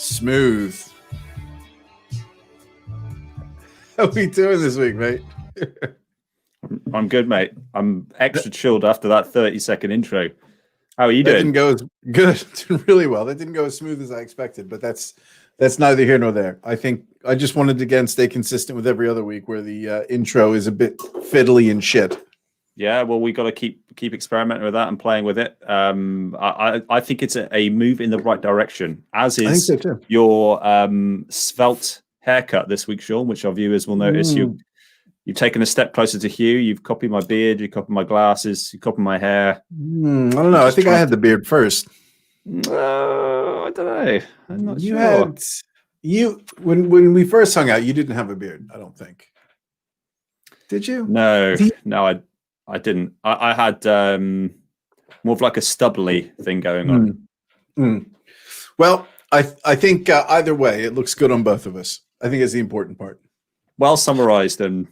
Smooth. How are we doing this week, mate? I'm good, mate. I'm extra chilled after that 30-second intro. How are you doing? That didn't go as good. Doing really well. That didn't go as smooth as I expected, but that's neither here nor there. I think I just wanted to, again, stay consistent with every other week where the intro is a bit fiddly and shit. Yeah, well, we got to keep experimenting with that and playing with it. I think it's a move in the right direction, as is I think so too. your svelte haircut this week, Sean, which our viewers will notice. You've taken a step closer to Hugh. You've copied my beard. You copied my glasses. You copied my hair. I don't know. I think I had the beard first. I don't know. I'm not sure. When we first hung out, you didn't have a beard, I don't think. Did you? No, I didn't. I had more of like a stubbly thing going on. Well, I think either way, it looks good on both of us. I think it's the important part. Well summarized and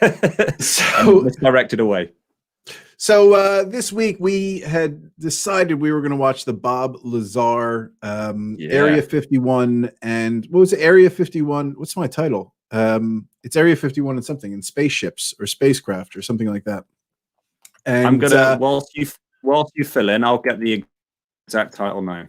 misdirected away. So this week we had decided we were going to watch the Bob Lazar Area 51 and what was it? Area 51. What's my title? It's Area 51 and something in spaceships or spacecraft or something like that. And I'm gonna whilst you fill in, I'll get the exact title now.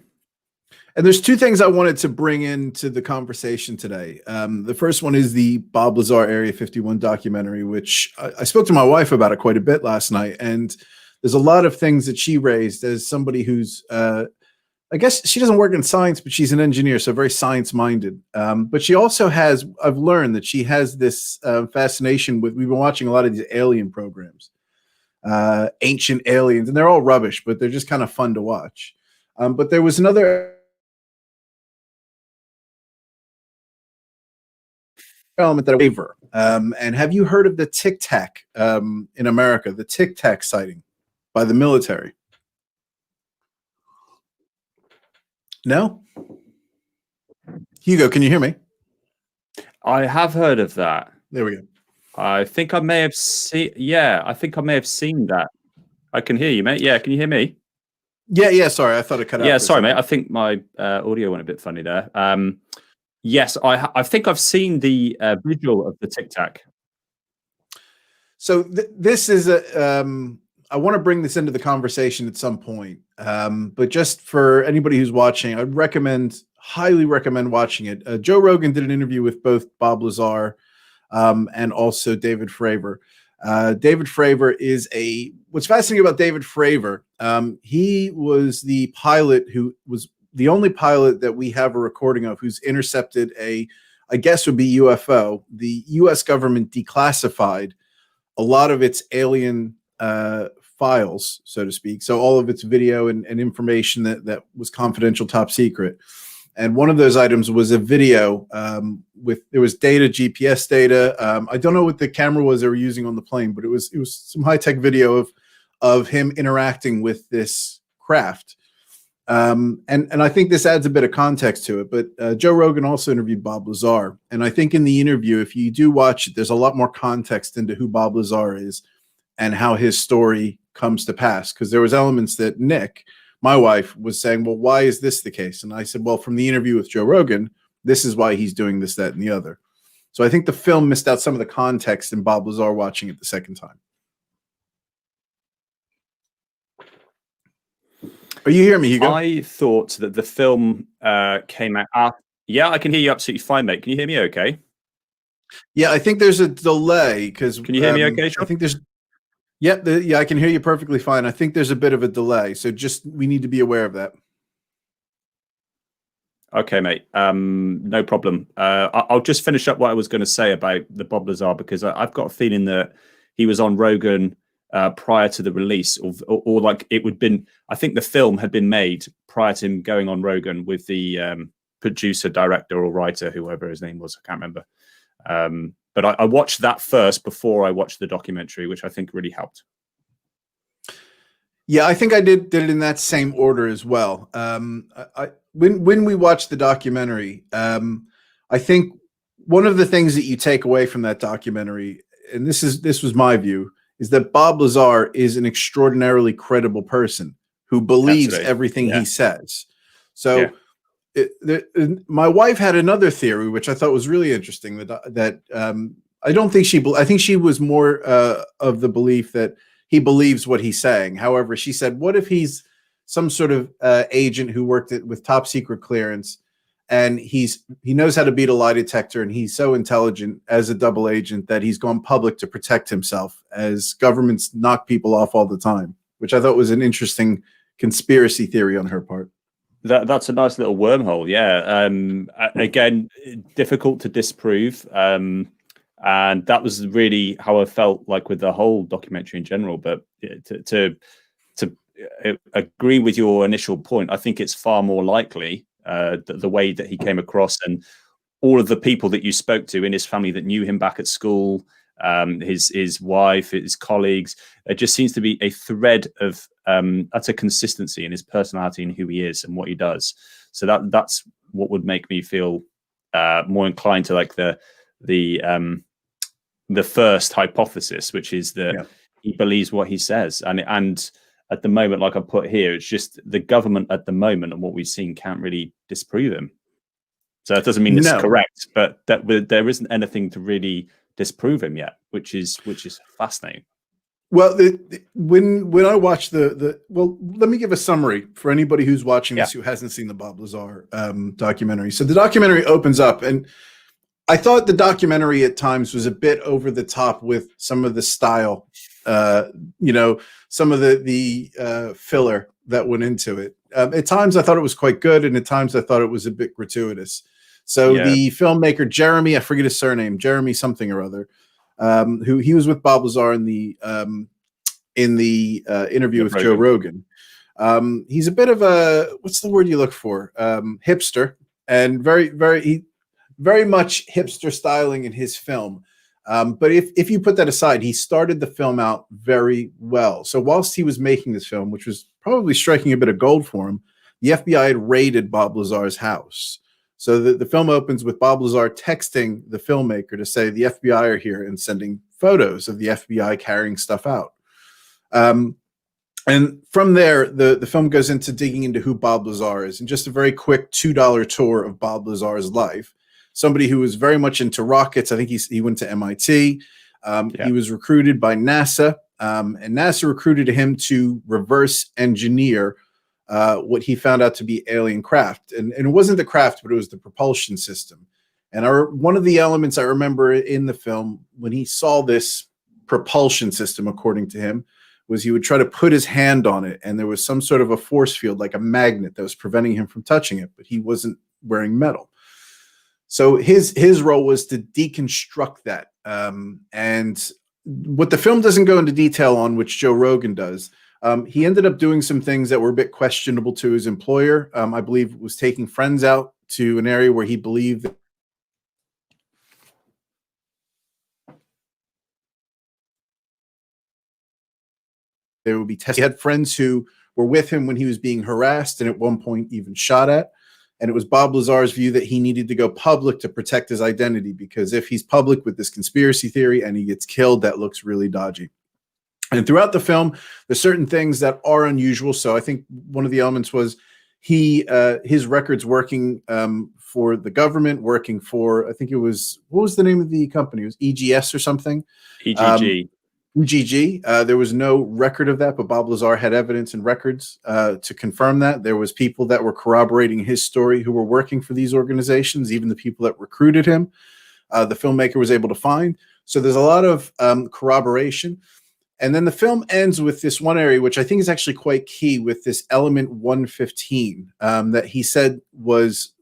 And there's two things I wanted to bring into the conversation today. The first one is the Bob Lazar Area 51 documentary, which I spoke to my wife about it quite a bit last night. And there's a lot of things that she raised as somebody who's, I guess she doesn't work in science, but she's an engineer, so very science-minded. But she also has, I've learned that she has this fascination with, we've been watching a lot of these alien programs, ancient aliens, and they're all rubbish, but they're just kind of fun to watch. But there was another element that waiver. And have you heard of the Tic Tac in America, the Tic Tac sighting by the military? No? Hugo, can you hear me? I have heard of that. There we go. I think I may have seen. Yeah, I think I may have seen that. I can hear you, mate. Yeah, can you hear me? Yeah. Sorry, I thought it cut out. Yeah, sorry, mate. I think my audio went a bit funny there. Yes, I think I've seen the visual of the Tic Tac. So this is I want to bring this into the conversation at some point. But just for anybody who's watching, I'd highly recommend watching it. Joe Rogan did an interview with both Bob Lazar and also David Fravor. David Fravor is what's fascinating about David Fravor, he was the pilot who was the only pilot that we have a recording of who's intercepted I guess would be UFO. The US government declassified a lot of its alien files, so to speak. So all of its video and information that was confidential, top secret. And one of those items was a video there was data, GPS data. I don't know what the camera was they were using on the plane, but it was some high-tech video of him interacting with this craft. And I think this adds a bit of context to it, but Joe Rogan also interviewed Bob Lazar. And I think in the interview, if you do watch it, there's a lot more context into who Bob Lazar is and how his story comes to pass. Because there was elements that Nick, my wife, was saying, well, why is this the case? And I said, well, from the interview with Joe Rogan, this is why he's doing this, that, and the other. So I think the film missed out some of the context in Bob Lazar watching it the second time. Are you hearing me, Hugo? I thought that the film came out. Yeah, I can hear you absolutely fine, mate. Can you hear me okay? Yeah, I think there's a delay because. Can you hear me okay, Sean? I think there's. Yeah, I can hear you perfectly fine. I think there's a bit of a delay, so we need to be aware of that. Okay, mate. No problem. I'll just finish up what I was going to say about the Bob Lazar because I've got a feeling that he was on Rogan prior to the release, or like it would been. I think the film had been made prior to him going on Rogan with the producer, director, or writer, whoever his name was. I can't remember. But I watched that first before I watched the documentary, which I think really helped. Yeah, I think I did it in that same order as well. When we watched the documentary, I think one of the things that you take away from that documentary, and this was my view, is that Bob Lazar is an extraordinarily credible person who believes everything he says. So my wife had another theory, which I thought was really interesting. I don't think I think she was more of the belief that he believes what he's saying. However, she said, what if he's some sort of agent who worked with top secret clearance, and he knows how to beat a lie detector, and he's so intelligent as a double agent that he's gone public to protect himself, as governments knock people off all the time, which I thought was an interesting conspiracy theory on her part. That's a nice little wormhole. Yeah. Again, difficult to disprove. And that was really how I felt like with the whole documentary in general. But to agree with your initial point, I think it's far more likely the way that he came across, and all of the people that you spoke to in his family that knew him back at school, his wife, his colleagues. There just seems to be a thread of utter consistency in his personality and who he is and what he does. So that's what would make me feel more inclined to like the first hypothesis, which is that he believes what he says. And at the moment, like I put here, it's just the government at the moment and what we've seen can't really disprove him. So that doesn't mean it's correct, but there isn't anything to really disprove him yet, which is fascinating. Well, when I watched well, let me give a summary for anybody who's watching this who hasn't seen the Bob Lazar documentary. So the documentary opens up, and I thought the documentary at times was a bit over the top with some of the style, some of the filler that went into it. At times I thought it was quite good, and at times I thought it was a bit gratuitous. So the filmmaker, Jeremy, I forget his surname, Jeremy something or other, who he was with Bob Lazar in the interview with Joe Rogan. He's a bit of a, what's the word you look for? Hipster, and very much hipster styling in his film. But if you put that aside, he started the film out very well. So whilst he was making this film, which was probably striking a bit of gold for him, the FBI had raided Bob Lazar's house. So the film opens with Bob Lazar texting the filmmaker to say the FBI are here and sending photos of the FBI carrying stuff out. And from there, the film goes into digging into who Bob Lazar is, and just a very quick $2 tour of Bob Lazar's life. Somebody who was very much into rockets. I think he went to MIT. He was recruited by NASA, and NASA recruited him to reverse engineer what he found out to be alien craft. And it wasn't the craft, but it was the propulsion system. And one of the elements I remember in the film, when he saw this propulsion system, according to him, was he would try to put his hand on it, and there was some sort of a force field, like a magnet, that was preventing him from touching it, but he wasn't wearing metal. So his role was to deconstruct that. And what the film doesn't go into detail on, which Joe Rogan does, he ended up doing some things that were a bit questionable to his employer. I believe was taking friends out to an area where he believed that they would be tested. He had friends who were with him when he was being harassed, and at one point even shot at. And it was Bob Lazar's view that he needed to go public to protect his identity, because if he's public with this conspiracy theory and he gets killed, that looks really dodgy. And throughout the film, there's certain things that are unusual. So I think one of the elements was his records working for the government, working for, I think it was, what was the name of the company? It was EGS or something? EGG. EGG. There was no record of that, but Bob Lazar had evidence and records to confirm that. There was people that were corroborating his story who were working for these organizations, even the people that recruited him. The filmmaker was able to find. So there's a lot of corroboration. And then the film ends with this one area, which I think is actually quite key, with this element 115 that he said was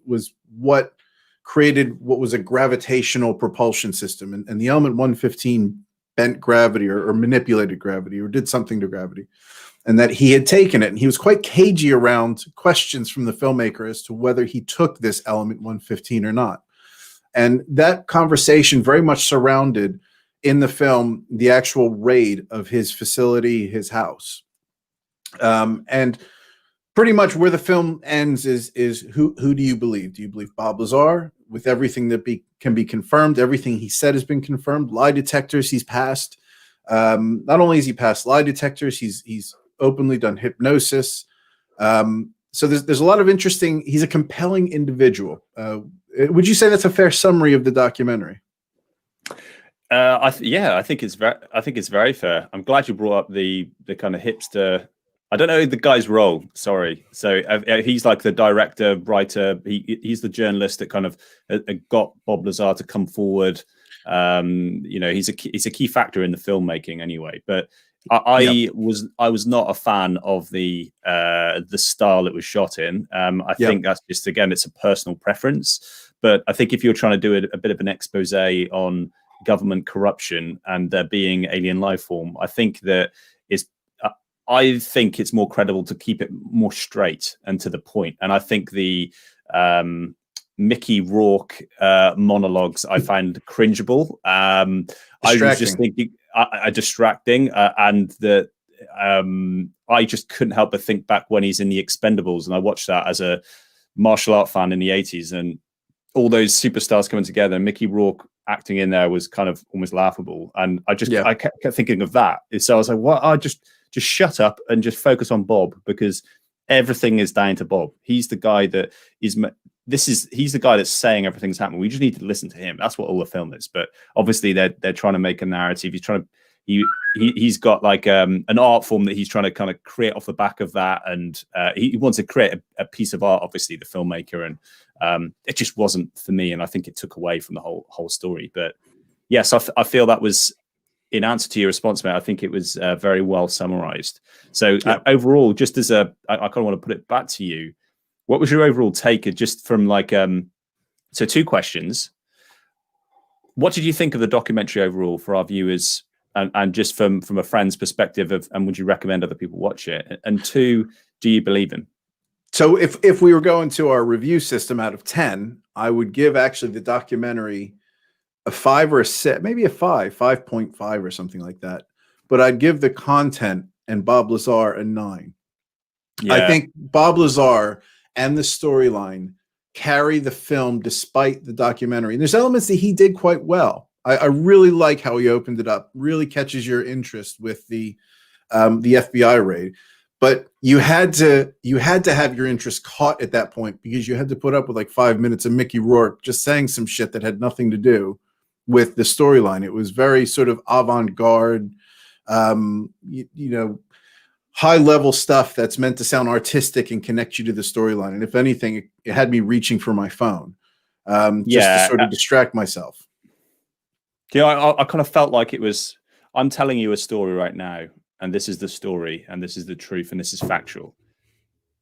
what created what was a gravitational propulsion system. And the element 115 bent gravity or manipulated gravity or did something to gravity, and that he had taken it. And he was quite cagey around questions from the filmmaker as to whether he took this element 115 or not. And that conversation very much surrounded in the film the actual raid of his facility, his house. And pretty much where the film ends is who do you believe? Do you believe Bob Lazar with everything that can be confirmed? Everything he said has been confirmed. Lie detectors he's passed. Not only has he passed lie detectors, he's openly done hypnosis. So there's a lot of interesting. He's a compelling individual. Would you say that's a fair summary of the documentary? Yeah, I think it's very fair. I'm glad you brought up the kind of hipster. I don't know the guy's role. Sorry. So he's like the director, writer. He's the journalist that kind of got Bob Lazar to come forward. He's a key factor in the filmmaking anyway. But I was not a fan of the style it was shot in. I think that's just, again, it's a personal preference. But I think if you're trying to do a bit of an expose on government corruption and there being alien life form, I think it's more credible to keep it more straight and to the point. And I think the Mickey Rourke monologues I find cringeable. I was just thinking distracting, and that I just couldn't help but think back when he's in the Expendables, and I watched that as a martial art fan in the 80s, and all those superstars coming together, and Mickey Rourke acting in there was kind of almost laughable. And I kept thinking of that. So I was like, what? I just shut up and just focus on Bob, because everything is down to Bob. He's the guy that he's the guy that's saying everything's happening. We just need to listen to him. That's what all the film is. But obviously they're trying to make a narrative. He's got like an art form that he's trying to kind of create off the back of that. And he wants to create a piece of art, obviously, the filmmaker. And it just wasn't for me. And I think it took away from the whole story. But yes, I feel that was, in answer to your response, mate, I think it was very well summarized. So overall, just as I kind of want to put it back to you, what was your overall take, just from like, so two questions. What did you think of the documentary overall for our viewers, and just from a friend's perspective and would you recommend other people watch it? And two, do you believe him? So if we were going to our review system out of 10, I would give actually the documentary a 5 or a 6, maybe a 5.5 or something like that. But I'd give the content and Bob Lazar a 9. Yeah. I think Bob Lazar and the storyline carry the film despite the documentary. And there's elements that he did quite well. I really like how he opened it up, really catches your interest with the FBI raid. But you had to have your interest caught at that point, because you had to put up with like 5 minutes of Mickey Rourke just saying some shit that had nothing to do with the storyline. It was very sort of avant-garde, high level stuff that's meant to sound artistic and connect you to the storyline. And if anything, it had me reaching for my phone just to sort of distract myself. I kind of felt like it was, I'm telling you a story right now, and this is the story, and this is the truth, and this is factual.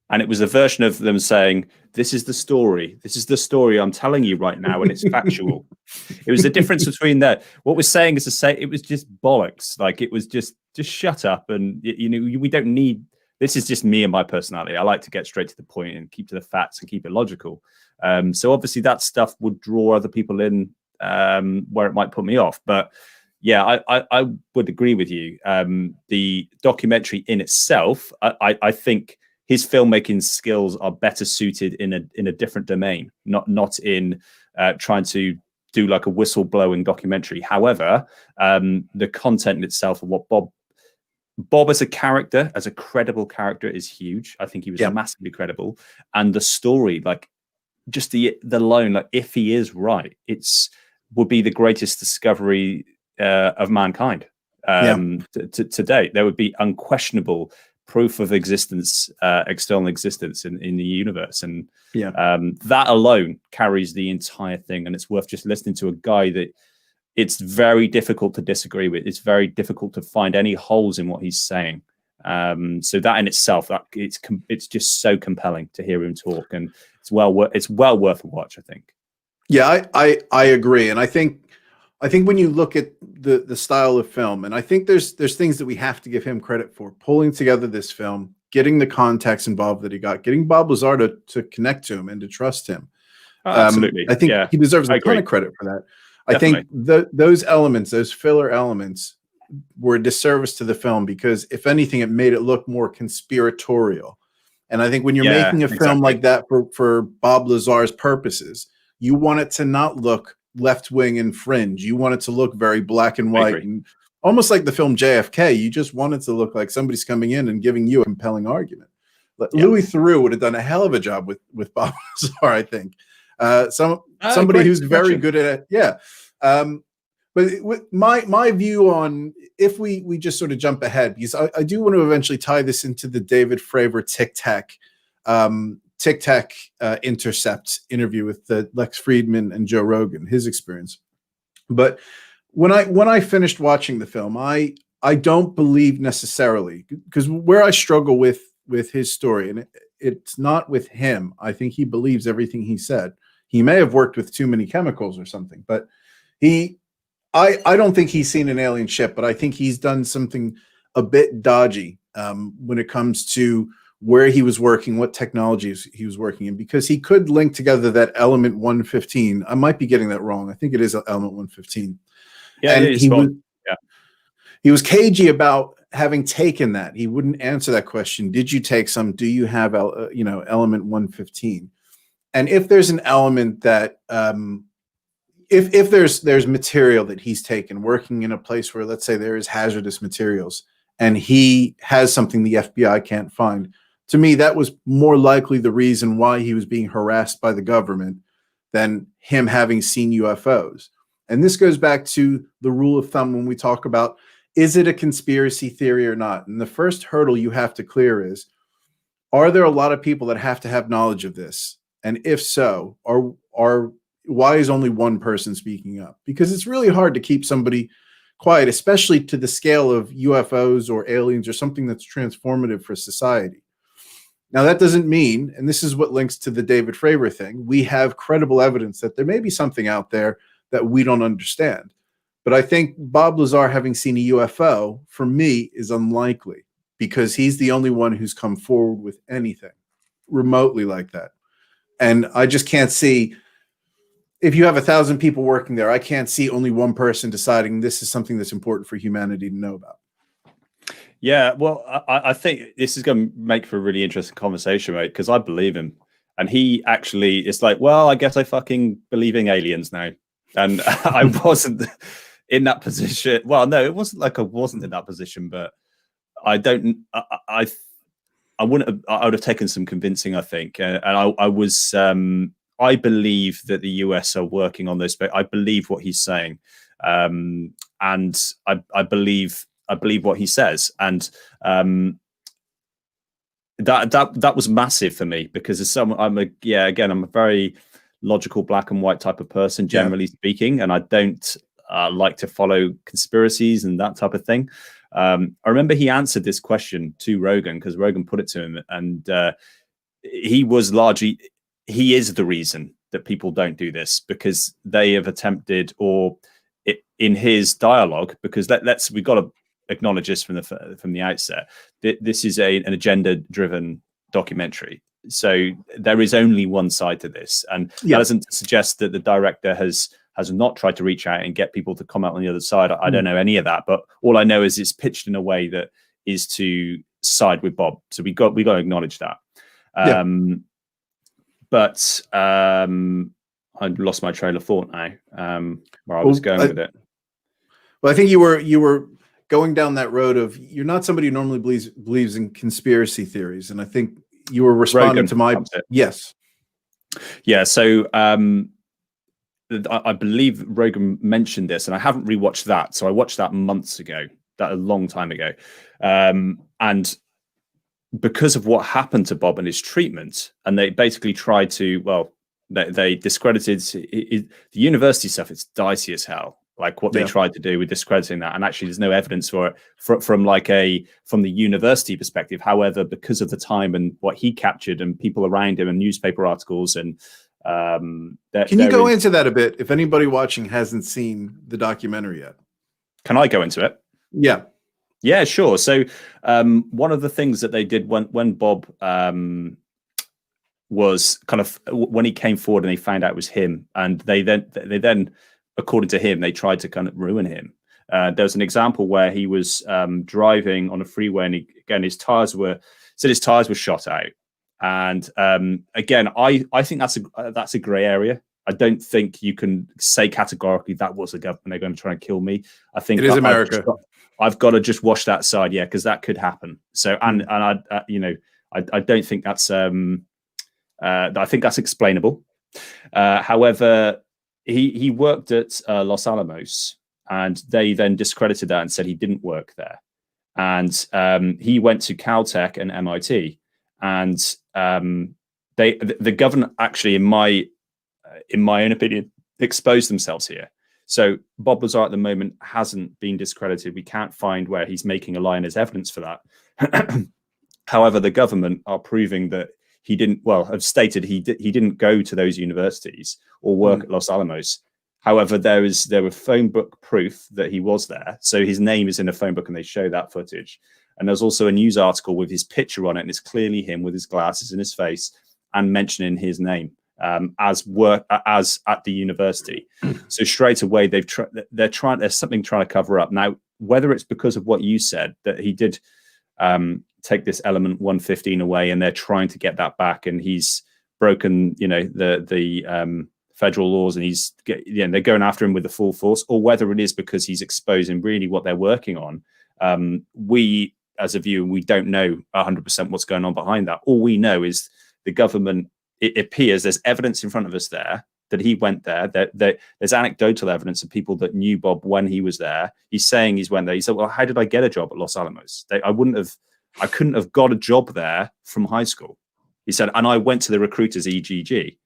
And it was a version of them saying, this is the story. This is the story I'm telling you right now, and it's factual. It was the difference between that. What we're saying is to say it was just bollocks. Like, it was just shut up. And, we don't need, this is just me and my personality. I like to get straight to the point and keep to the facts and keep it logical. So obviously that stuff would draw other people in where it might put me off. But yeah, I would agree with you. The documentary in itself, I think his filmmaking skills are better suited in a different domain, not in trying to do like a whistle-blowing documentary. However, the content itself of what Bob as a character, as a credible character, is huge. I think he was massively credible. And the story, like just the lone, like if he is right, would be the greatest discovery of mankind to date. There would be unquestionable proof of existence, external existence in the universe, and that alone carries the entire thing. And it's worth just listening to a guy that it's very difficult to disagree with. It's very difficult to find any holes in what he's saying. So that in itself, it's just so compelling to hear him talk, and it's well worth a watch, I think. Yeah, I agree, and I think when you look at the style of film, and I think there's things that we have to give him credit for, pulling together this film, getting the context involved that he got, getting Bob Lazar to connect to him and to trust him. Absolutely. I think he deserves a ton of credit for that. Definitely. I think those elements, those filler elements, were a disservice to the film, because if anything, it made it look more conspiratorial. And I think when you're making a film like that for Bob Lazar's purposes, you want it to not look left-wing and fringe. You want it to look very black and white, and almost like the film JFK. You just want it to look like somebody's coming in and giving you a compelling argument. Yeah. Louis Theroux would have done a hell of a job with Bob Lazar, I think. Somebody Great who's very suggestion. good at it. Yeah. But my view on, if we just sort of jump ahead, because I do want to eventually tie this into the David Fravor Tic Tac Intercept interview with Lex Friedman and Joe Rogan, his experience. But when I finished watching the film, I don't believe necessarily, because where I struggle with his story, and it's not with him. I think he believes everything he said. He may have worked with too many chemicals or something, but I don't think he's seen an alien ship, but I think he's done something a bit dodgy when it comes to where he was working, what technologies he was working in, because he could link together that element 115. I might be getting that wrong. I think it is element 115. Yeah, And he was cagey about having taken that. He wouldn't answer that question. Did you take some? Do you have element 115? And if there's an element that if there's material that he's taken working in a place where, let's say, there is hazardous materials, and he has something the FBI can't find, to me, that was more likely the reason why he was being harassed by the government than him having seen UFOs. And this goes back to the rule of thumb when we talk about, is it a conspiracy theory or not? And the first hurdle you have to clear is, are there a lot of people that have to have knowledge of this? And if so, why is only one person speaking up? Because it's really hard to keep somebody quiet, especially to the scale of UFOs or aliens or something that's transformative for society. Now, that doesn't mean, and this is what links to the David Fravor thing, we have credible evidence that there may be something out there that we don't understand. But I think Bob Lazar having seen a UFO, for me, is unlikely, because he's the only one who's come forward with anything remotely like that. And I just can't see, if you have 1,000 people working there, I can't see only one person deciding this is something that's important for humanity to know about. Yeah, well, I think this is going to make for a really interesting conversation, mate, because I believe him. And he actually is like, well, I guess I fucking believe in aliens now. And I wasn't in that position. Well, no, it wasn't like I wasn't in that position, but I don't, I wouldn't have, I would have taken some convincing, I think. And I was, I believe that the US are working on this, but I believe what he's saying. And I believe what he says. And that was massive for me, because as someone, I'm a very logical black and white type of person, generally speaking, and I don't like to follow conspiracies and that type of thing. I remember he answered this question to Rogan, because Rogan put it to him, and he is the reason that people don't do this, because they have attempted, or in his dialogue, because we've got to acknowledge this from the outset, this is an agenda-driven documentary. So there is only one side to this, and that doesn't suggest that the director has not tried to reach out and get people to come out on the other side. I don't know any of that, but all I know is it's pitched in a way that is to side with Bob. So we got to acknowledge that. But I lost my trail of thought now, where I was going with it. Well, I think you were going down that road of, you're not somebody who normally believes in conspiracy theories, and I think you were responding to my yes. Yeah, so I believe Rogan mentioned this, and I haven't rewatched that. So I watched that months ago, a long time ago, and because of what happened to Bob and his treatment, and they basically tried to, they discredited the university stuff. It's dicey as hell. Like what they tried to do with discrediting that, and actually there's no evidence for it from the university perspective. However, because of the time and what he captured and people around him and newspaper articles, and can you go into that a bit, if anybody watching hasn't seen the documentary yet? Can I go into it? Yeah, sure. So one of the things that they did when Bob was kind of, when he came forward and they found out it was him, and they then according to him, they tried to kind of ruin him. There was an example where he was driving on a freeway, and his tires were shot out. And again, I think that's a gray area. I don't think you can say categorically that was the government, they're going to try and kill me. I think it is America. I've got to just wash that side, because that could happen. So and I I don't think that's I think that's explainable. However, he worked at Los Alamos, and they then discredited that and said he didn't work there. And he went to Caltech and MIT, and the government actually, in my own opinion, exposed themselves here. So Bob Lazar at the moment hasn't been discredited. We can't find where he's making a lie in his evidence for that. However, the government are proving that he didn't, well, have stated he didn't go to those universities or work at Los Alamos. However, there were phone book proof that he was there. So his name is in a phone book, and they show that footage. And there's also a news article with his picture on it, and it's clearly him with his glasses in his face and mentioning his name as at the university. So straight away there's something trying to cover up. Now, whether it's because of what you said, that he did take this element 115 away, and they're trying to get that back, and he's broken, the federal laws, and they're going after him with the full force, or whether it is because he's exposing really what they're working on. We, as a viewer, we don't know 100% what's going on behind that. All we know is the government, it appears there's evidence in front of us there that he went there. There's anecdotal evidence of people that knew Bob when he was there. He's saying he's went there. He said, well, how did I get a job at Los Alamos? I couldn't have got a job there from high school. He said, and I went to the recruiters EGG.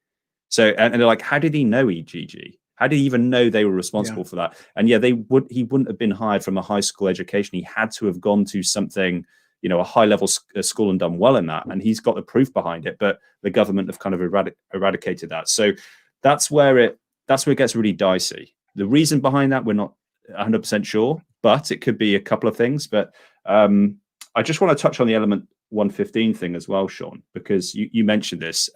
So, and they're like, how did he know EGG? How did he even know they were responsible for that? And yeah, he wouldn't have been hired from a high school education. He had to have gone to something, a high level school and done well in that. And he's got the proof behind it, but the government have kind of eradicated that. So that's where it gets really dicey. The reason behind that, we're not 100% sure, but it could be a couple of things. But I just want to touch on the element 115 thing as well, Sean, because you mentioned this.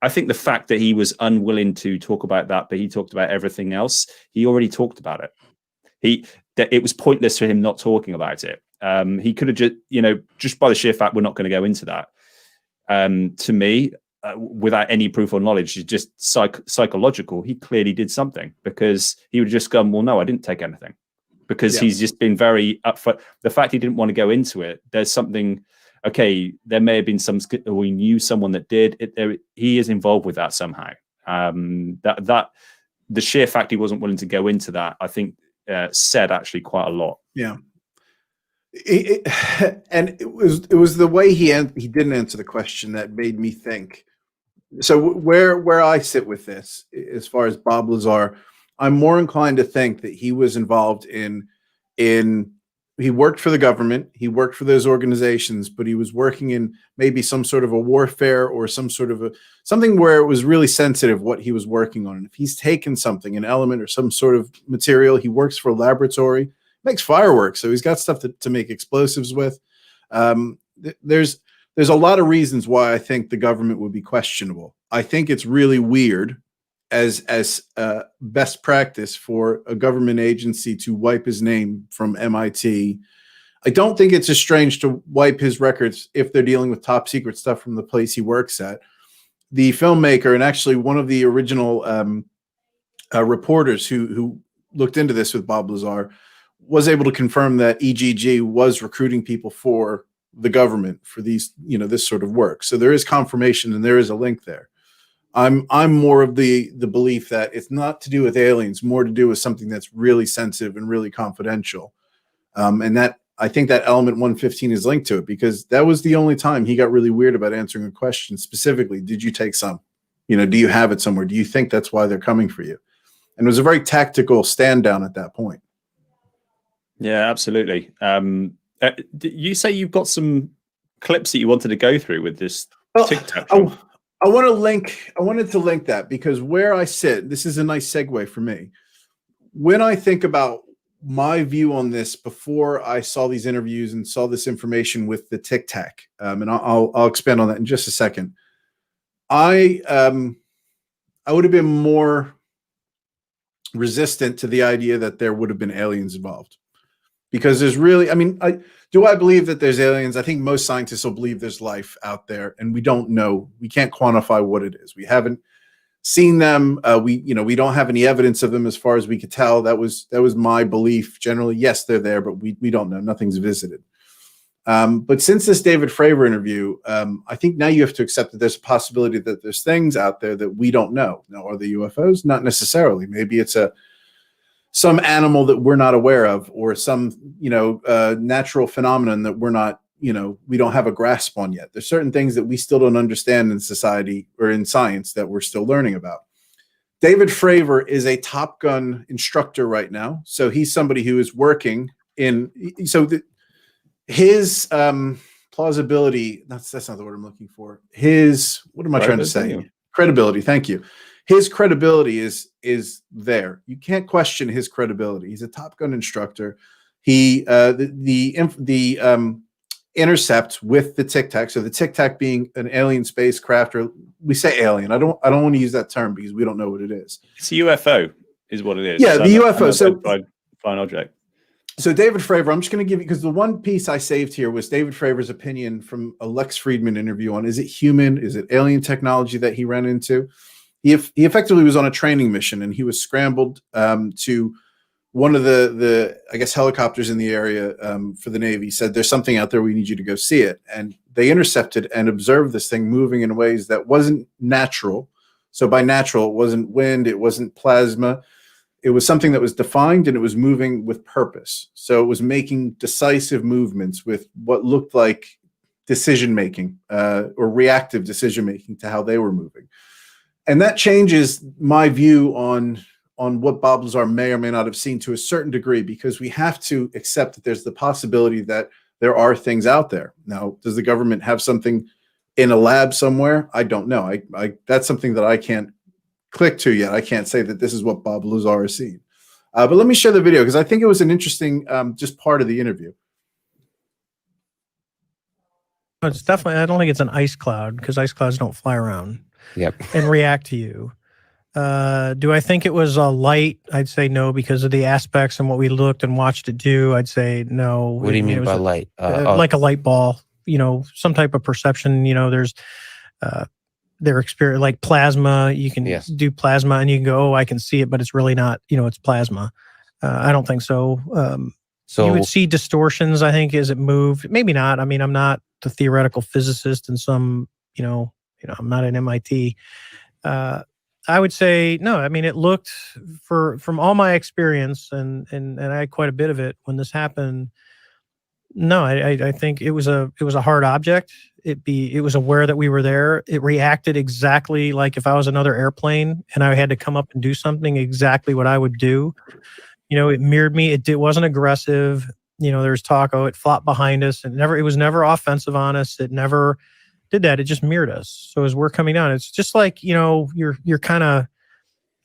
I think the fact that he was unwilling to talk about that, but he talked about everything else, he already talked about it. It was pointless for him not talking about it. He could have just by the sheer fact, we're not going to go into that. To me, without any proof or knowledge, it's just psychological. He clearly did something, because he would have just gone, well, no, I didn't take anything, because he's just been very upfront. The fact he didn't want to go into it, there's something. Okay, there may have been we knew someone that did it. He is involved with that somehow. That the sheer fact he wasn't willing to go into that, I think, said actually quite a lot. Yeah, and it was the way he didn't answer the question that made me think. So where I sit with this, as far as Bob Lazar, I'm more inclined to think that he was involved in. He worked for the government, he worked for those organizations, but he was working in maybe some sort of a warfare or some sort of something where it was really sensitive what he was working on. And if he's taken something, an element or some sort of material, he works for a laboratory, makes fireworks, so he's got stuff to make explosives with. There's a lot of reasons why I think the government would be questionable. I think it's really weird as best practice for a government agency to wipe his name from MIT. I don't think it's as strange to wipe his records if they're dealing with top secret stuff from the place he works at. The filmmaker, and actually one of the original reporters who looked into this with Bob Lazar, was able to confirm that EGG was recruiting people for the government for these, this sort of work. So there is confirmation and there is a link there. I'm more of the belief that it's not to do with aliens, more to do with something that's really sensitive and really confidential. And that I think that element 115 is linked to it, because that was the only time he got really weird about answering a question specifically. Did you take some? Do you have it somewhere? Do you think that's why they're coming for you? And it was a very tactical stand down at that point. Yeah, absolutely. You say you've got some clips that you wanted to go through with this TikTok. I wanted to link that, because where I sit, this is a nice segue for me. When I think about my view on this before I saw these interviews and saw this information with the Tic Tac, and I'll expand on that in just a second. I would have been more resistant to the idea that there would have been aliens involved, because there's really, I believe that there's aliens? I think most scientists will believe there's life out there, and we don't know. We can't quantify what it is. We haven't seen them. We don't have any evidence of them as far as we could tell. That was my belief generally. Yes, they're there, but we don't know. Nothing's visited. But since this David Fravor interview, I think now you have to accept that there's a possibility that there's things out there that we don't know. Now, are they UFOs? Not necessarily. Maybe it's some animal that we're not aware of, or some natural phenomenon that we're not, we don't have a grasp on yet. There's certain things that we still don't understand in society or in science that we're still learning about. David Fravor is a Top Gun instructor right now. So he's somebody who is working his plausibility, that's not the word I'm looking for. What am I trying to say? Credibility. Thank you. His credibility is there. You can't question his credibility. He's a Top Gun instructor. He the intercept with the Tic Tac. So the Tic Tac being an alien spacecraft, or we say alien. I don't want to use that term because we don't know what it is. It's a UFO, is what it is. Yeah, the UFO. So fine object. So David Fravor, I'm just going to give you, because the one piece I saved here was David Fravor's opinion from a Lex Friedman interview on, is it human? Is it alien technology that he ran into? He effectively was on a training mission, and he was scrambled to one of the I guess helicopters in the area for the Navy. Said, there's something out there, we need you to go see it. And they intercepted and observed this thing moving in ways that wasn't natural. So by natural, it wasn't wind, it wasn't plasma. It was something that was defined, and it was moving with purpose. So it was making decisive movements with what looked like decision-making or reactive decision-making to how they were moving. And that changes my view on what Bob Lazar may or may not have seen to a certain degree, because we have to accept that there's the possibility that there are things out there. Now, does the government have something in a lab somewhere? I don't know. That's something that I can't click to yet. I can't say that this is what Bob Lazar has seen. But let me share the video, because I think it was an interesting just part of the interview. It's definitely, I don't think it's an ice cloud, because ice clouds don't fly around and react to you. Do I think it was a light? I'd say no, because of the aspects and what we looked and watched it do. I'd say no. What do you mean by light? Like a light ball, some type of perception. There's their experience, like plasma. You can do plasma, and you can go, oh, I can see it, but it's really not, it's plasma. I don't think so. So you would see distortions, I think, as it moved. Maybe not. I mean, I'm not the theoretical physicist, and I'm not at MIT. I would say no. I mean, it looked, from all my experience, and I had quite a bit of it when this happened. No, I think it was a hard object. It was aware that we were there. It reacted exactly like if I was another airplane and I had to come up and do something, exactly what I would do. It mirrored me. It wasn't aggressive. There's talk, it flopped behind us, and it was never offensive on us. It never did that. It just mirrored us. So as we're coming down, it's just like, you're kind of,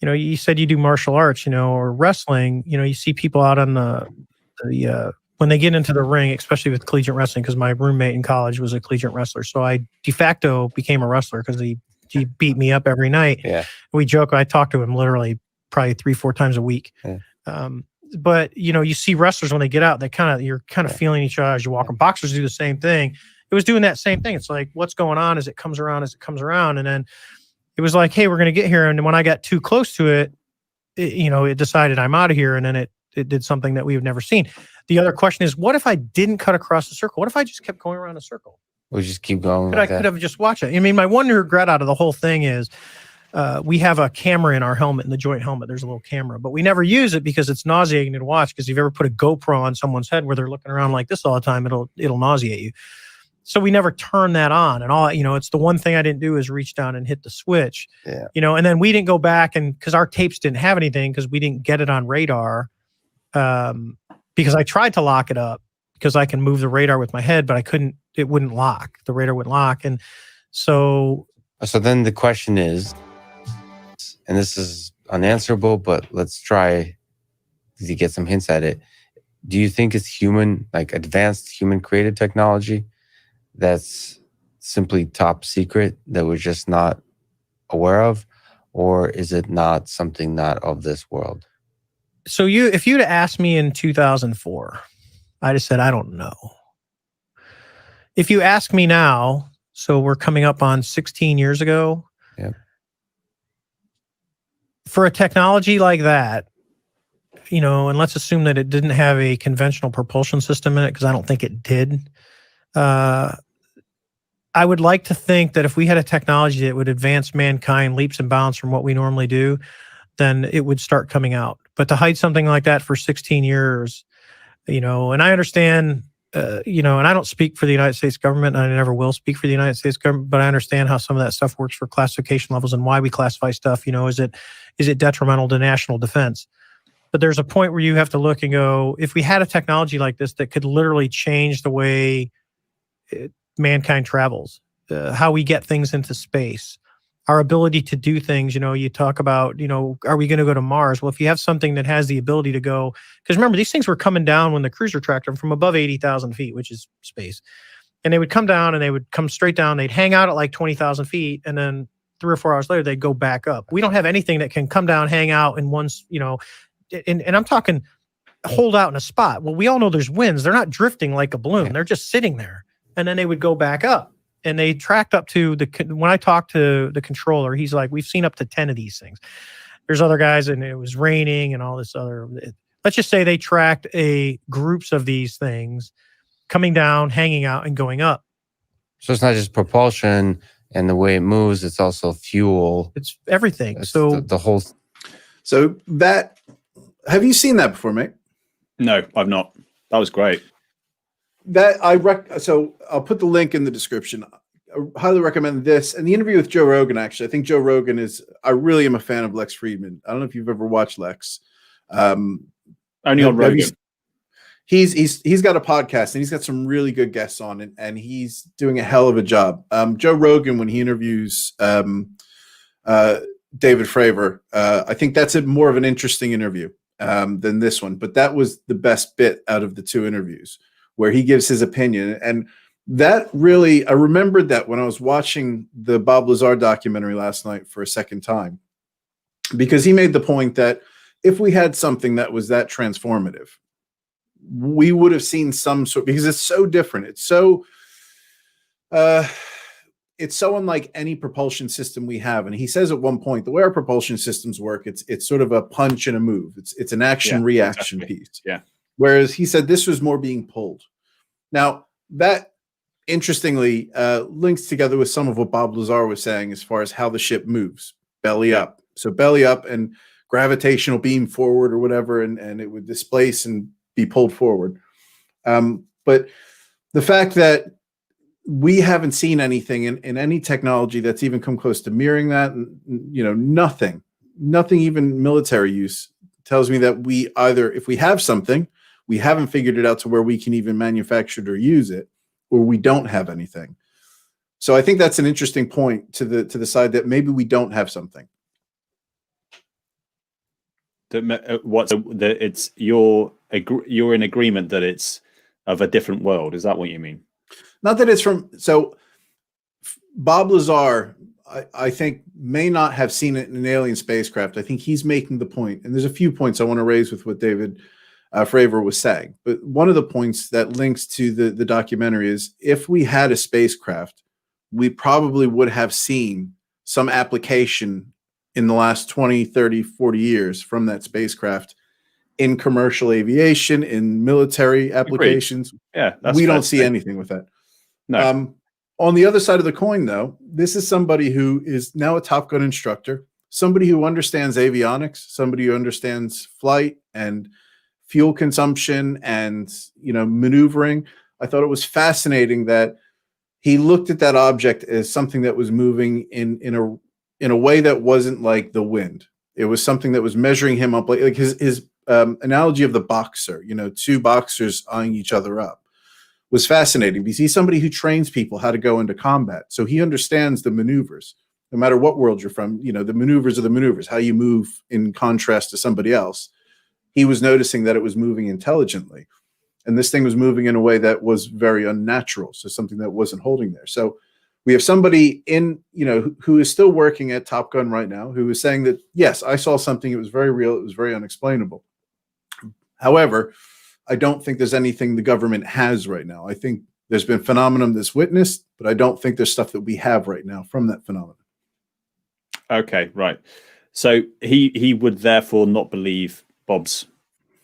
you said you do martial arts, or wrestling, you see people out on the when they get into the ring, especially with collegiate wrestling, because my roommate in college was a collegiate wrestler. So I de facto became a wrestler because he beat me up every night. Yeah. We joke, I talk to him literally probably 3-4 times a week. Yeah. But you see wrestlers when they get out, you're kind of feeling each other as you walk. And boxers do the same thing. It was doing that same thing. It's like, what's going on as it comes around, and then it was like, hey, we're going to get here. And when I got too close to it, it decided I'm out of here, and then it did something that we've never seen. The other question is, what if I didn't cut across the circle? What if I just kept going around a circle? We'll just keep going. I could have just watched it. I mean, my one regret out of the whole thing is we have a camera in our helmet, in the joint helmet. There's a little camera, but we never use it because it's nauseating to watch. Because if you've ever put a GoPro on someone's head where they're looking around like this all the time, it'll nauseate you. So we never turn that on. And all, it's the one thing I didn't do is reach down and hit the switch. Yeah. And then we didn't go back, and because our tapes didn't have anything, because we didn't get it on radar. Because I tried to lock it up, because I can move the radar with my head, but I couldn't. It wouldn't lock. The radar wouldn't lock, and so then the question is, and this is unanswerable, but let's try to get some hints at it. Do you think it's human, like advanced human created technology, that's simply top secret that we're just not aware of, or is it not something not of this world? So if you'd asked me in 2004, I'd have said, I don't know. If you ask me now, so we're coming up on 16 years ago. Yeah. For a technology like that, and let's assume that it didn't have a conventional propulsion system in it, because I don't think it did. I would like to think that if we had a technology that would advance mankind leaps and bounds from what we normally do, then it would start coming out. But to hide something like that for 16 years, and I understand, and I don't speak for the United States government, and I never will speak for the United States government, but I understand how some of that stuff works for classification levels and why we classify stuff. Is it detrimental to national defense? But there's a point where you have to look and go, if we had a technology like this that could literally change the way mankind travels, how we get things into space, our ability to do things, you talk about, are we going to go to Mars? Well, if you have something that has the ability to go, because remember, these things were coming down when the cruiser tracked them from above 80,000 feet, which is space. And they would come down and they would come straight down. They'd hang out at like 20,000 feet. And then 3 or 4 hours later, they'd go back up. We don't have anything that can come down, hang out in one, and I'm talking hold out in a spot. Well, we all know there's winds. They're not drifting like a balloon. They're just sitting there. And then they would go back up. And they tracked up to when I talked to the controller, he's like, we've seen up to 10 of these things. There's other guys, and it was raining and all this other. Let's just say they tracked groups of these things coming down, hanging out, and going up. So it's not just propulsion and the way it moves, it's also fuel. It's everything. It's so the whole. So that, have you seen that before, Mick? No, I've not. That was great. So I'll put the link in the description. I highly recommend this and the interview with Joe Rogan. Actually, I think Joe Rogan I really am a fan of Lex Friedman. I don't know if you've ever watched Lex. Only on Rogan. He's got a podcast and he's got some really good guests on, and he's doing a hell of a job. Joe Rogan, when he interviews David Fravor, I think that's more of an interesting interview than this one. But that was the best bit out of the 2 interviews, where he gives his opinion. And that really, I remembered that when I was watching the Bob Lazar documentary last night for a second time, because he made the point that if we had something that was that transformative, we would have seen some sort, because it's so different. It's so unlike any propulsion system we have. And he says at one point, the way our propulsion systems work, it's sort of a punch and a move. It's an action reaction piece. Yeah. Whereas he said this was more being pulled. Now, that interestingly links together with some of what Bob Lazar was saying as far as how the ship moves, belly up. So belly up and gravitational beam forward or whatever, and it would displace and be pulled forward. But the fact that we haven't seen anything in any technology that's even come close to mirroring that, nothing even military use, tells me that we either, if we have something, we haven't figured it out to where we can even manufacture it or use it, or we don't have anything. So I think that's an interesting point to the side that maybe we don't have something. It's you're in agreement that it's of a different world. Is that what you mean? Not that it's from. So Bob Lazar, I think, may not have seen it in an alien spacecraft. I think he's making the point, and there's a few points I want to raise with what David Fravor was saying. But one of the points that links to the documentary is, if we had a spacecraft, we probably would have seen some application in the last 20, 30, 40 years from that spacecraft in commercial aviation, in military applications. Agreed. Yeah, we don't see anything with that. No. On the other side of the coin, though, this is somebody who is now a Top Gun instructor, somebody who understands avionics, somebody who understands flight and fuel consumption and, maneuvering. I thought it was fascinating that he looked at that object as something that was moving in a way that wasn't like the wind. It was something that was measuring him up, like his analogy of the boxer, 2 boxers eyeing each other up, was fascinating, because he's somebody who trains people how to go into combat. So he understands the maneuvers, no matter what world you're from. The maneuvers are the maneuvers, how you move in contrast to somebody else. He was noticing that it was moving intelligently, and this thing was moving in a way that was very unnatural. So something that wasn't holding there. So we have somebody who is still working at Top Gun right now, who is saying that, yes, I saw something. It was very real. It was very unexplainable. However, I don't think there's anything the government has right now. I think there's been phenomenon that's witnessed, but I don't think there's stuff that we have right now from that phenomenon. Okay, right. So he would therefore not believe Bob's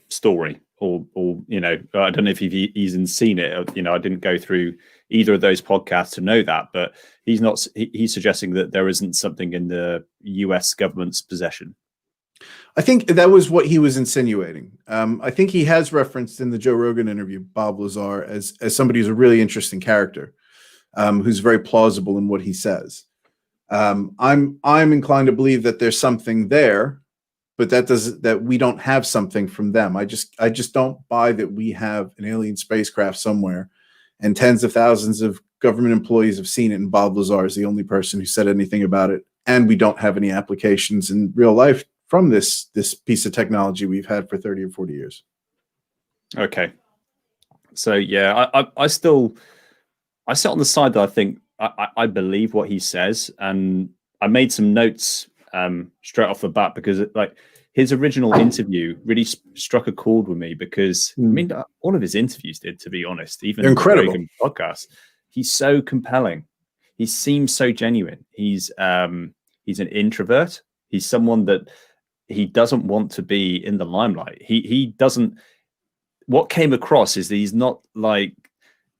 story, or I don't know if he's even seen it. I didn't go through either of those podcasts to know that, but he's not. He's suggesting that there isn't something in the U.S. government's possession. I think that was what he was insinuating. I think he has referenced in the Joe Rogan interview Bob Lazar as somebody who's a really interesting character, who's very plausible in what he says. I'm inclined to believe that there's something there, but that we don't have something from them. I just don't buy that we have an alien spacecraft somewhere, and tens of thousands of government employees have seen it, and Bob Lazar is the only person who said anything about it, and we don't have any applications in real life from this piece of technology we've had for 30 or 40 years. Okay. So yeah, I still sit on the side that I think I believe what he says, and I made some notes straight off the bat because his original interview really struck a chord with me because I mean all of his interviews did, to be honest. Even incredible podcast. He's so compelling. He seems so genuine. He's an introvert. He's someone that he doesn't want to be in the limelight. He doesn't. What came across is that he's not like,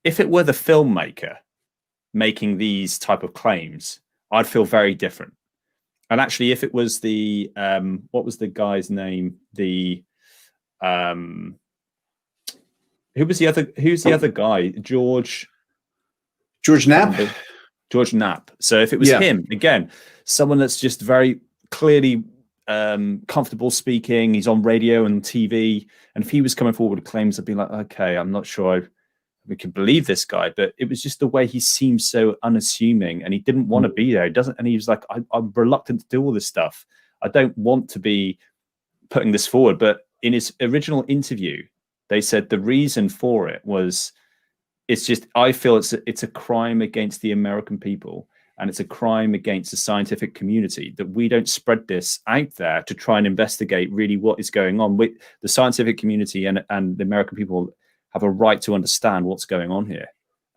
if it were the filmmaker making these type of claims, I'd feel very different. And actually, if it was the what was the guy's name? Who's the other guy? George Knapp. George Knapp. So if it was him, again, someone that's just very clearly comfortable speaking, he's on radio and TV, and if he was coming forward with claims, I'd be like, okay, I'm not sure we can believe this guy. But it was just the way he seemed so unassuming, and he didn't want to be there. And he was like, I'm reluctant to do all this stuff. I don't want to be putting this forward. But in his original interview, they said the reason for it was, I feel it's a crime against the American people, and it's a crime against the scientific community that we don't spread this out there to try and investigate really what is going on. With the scientific community and the American people have a right to understand what's going on here.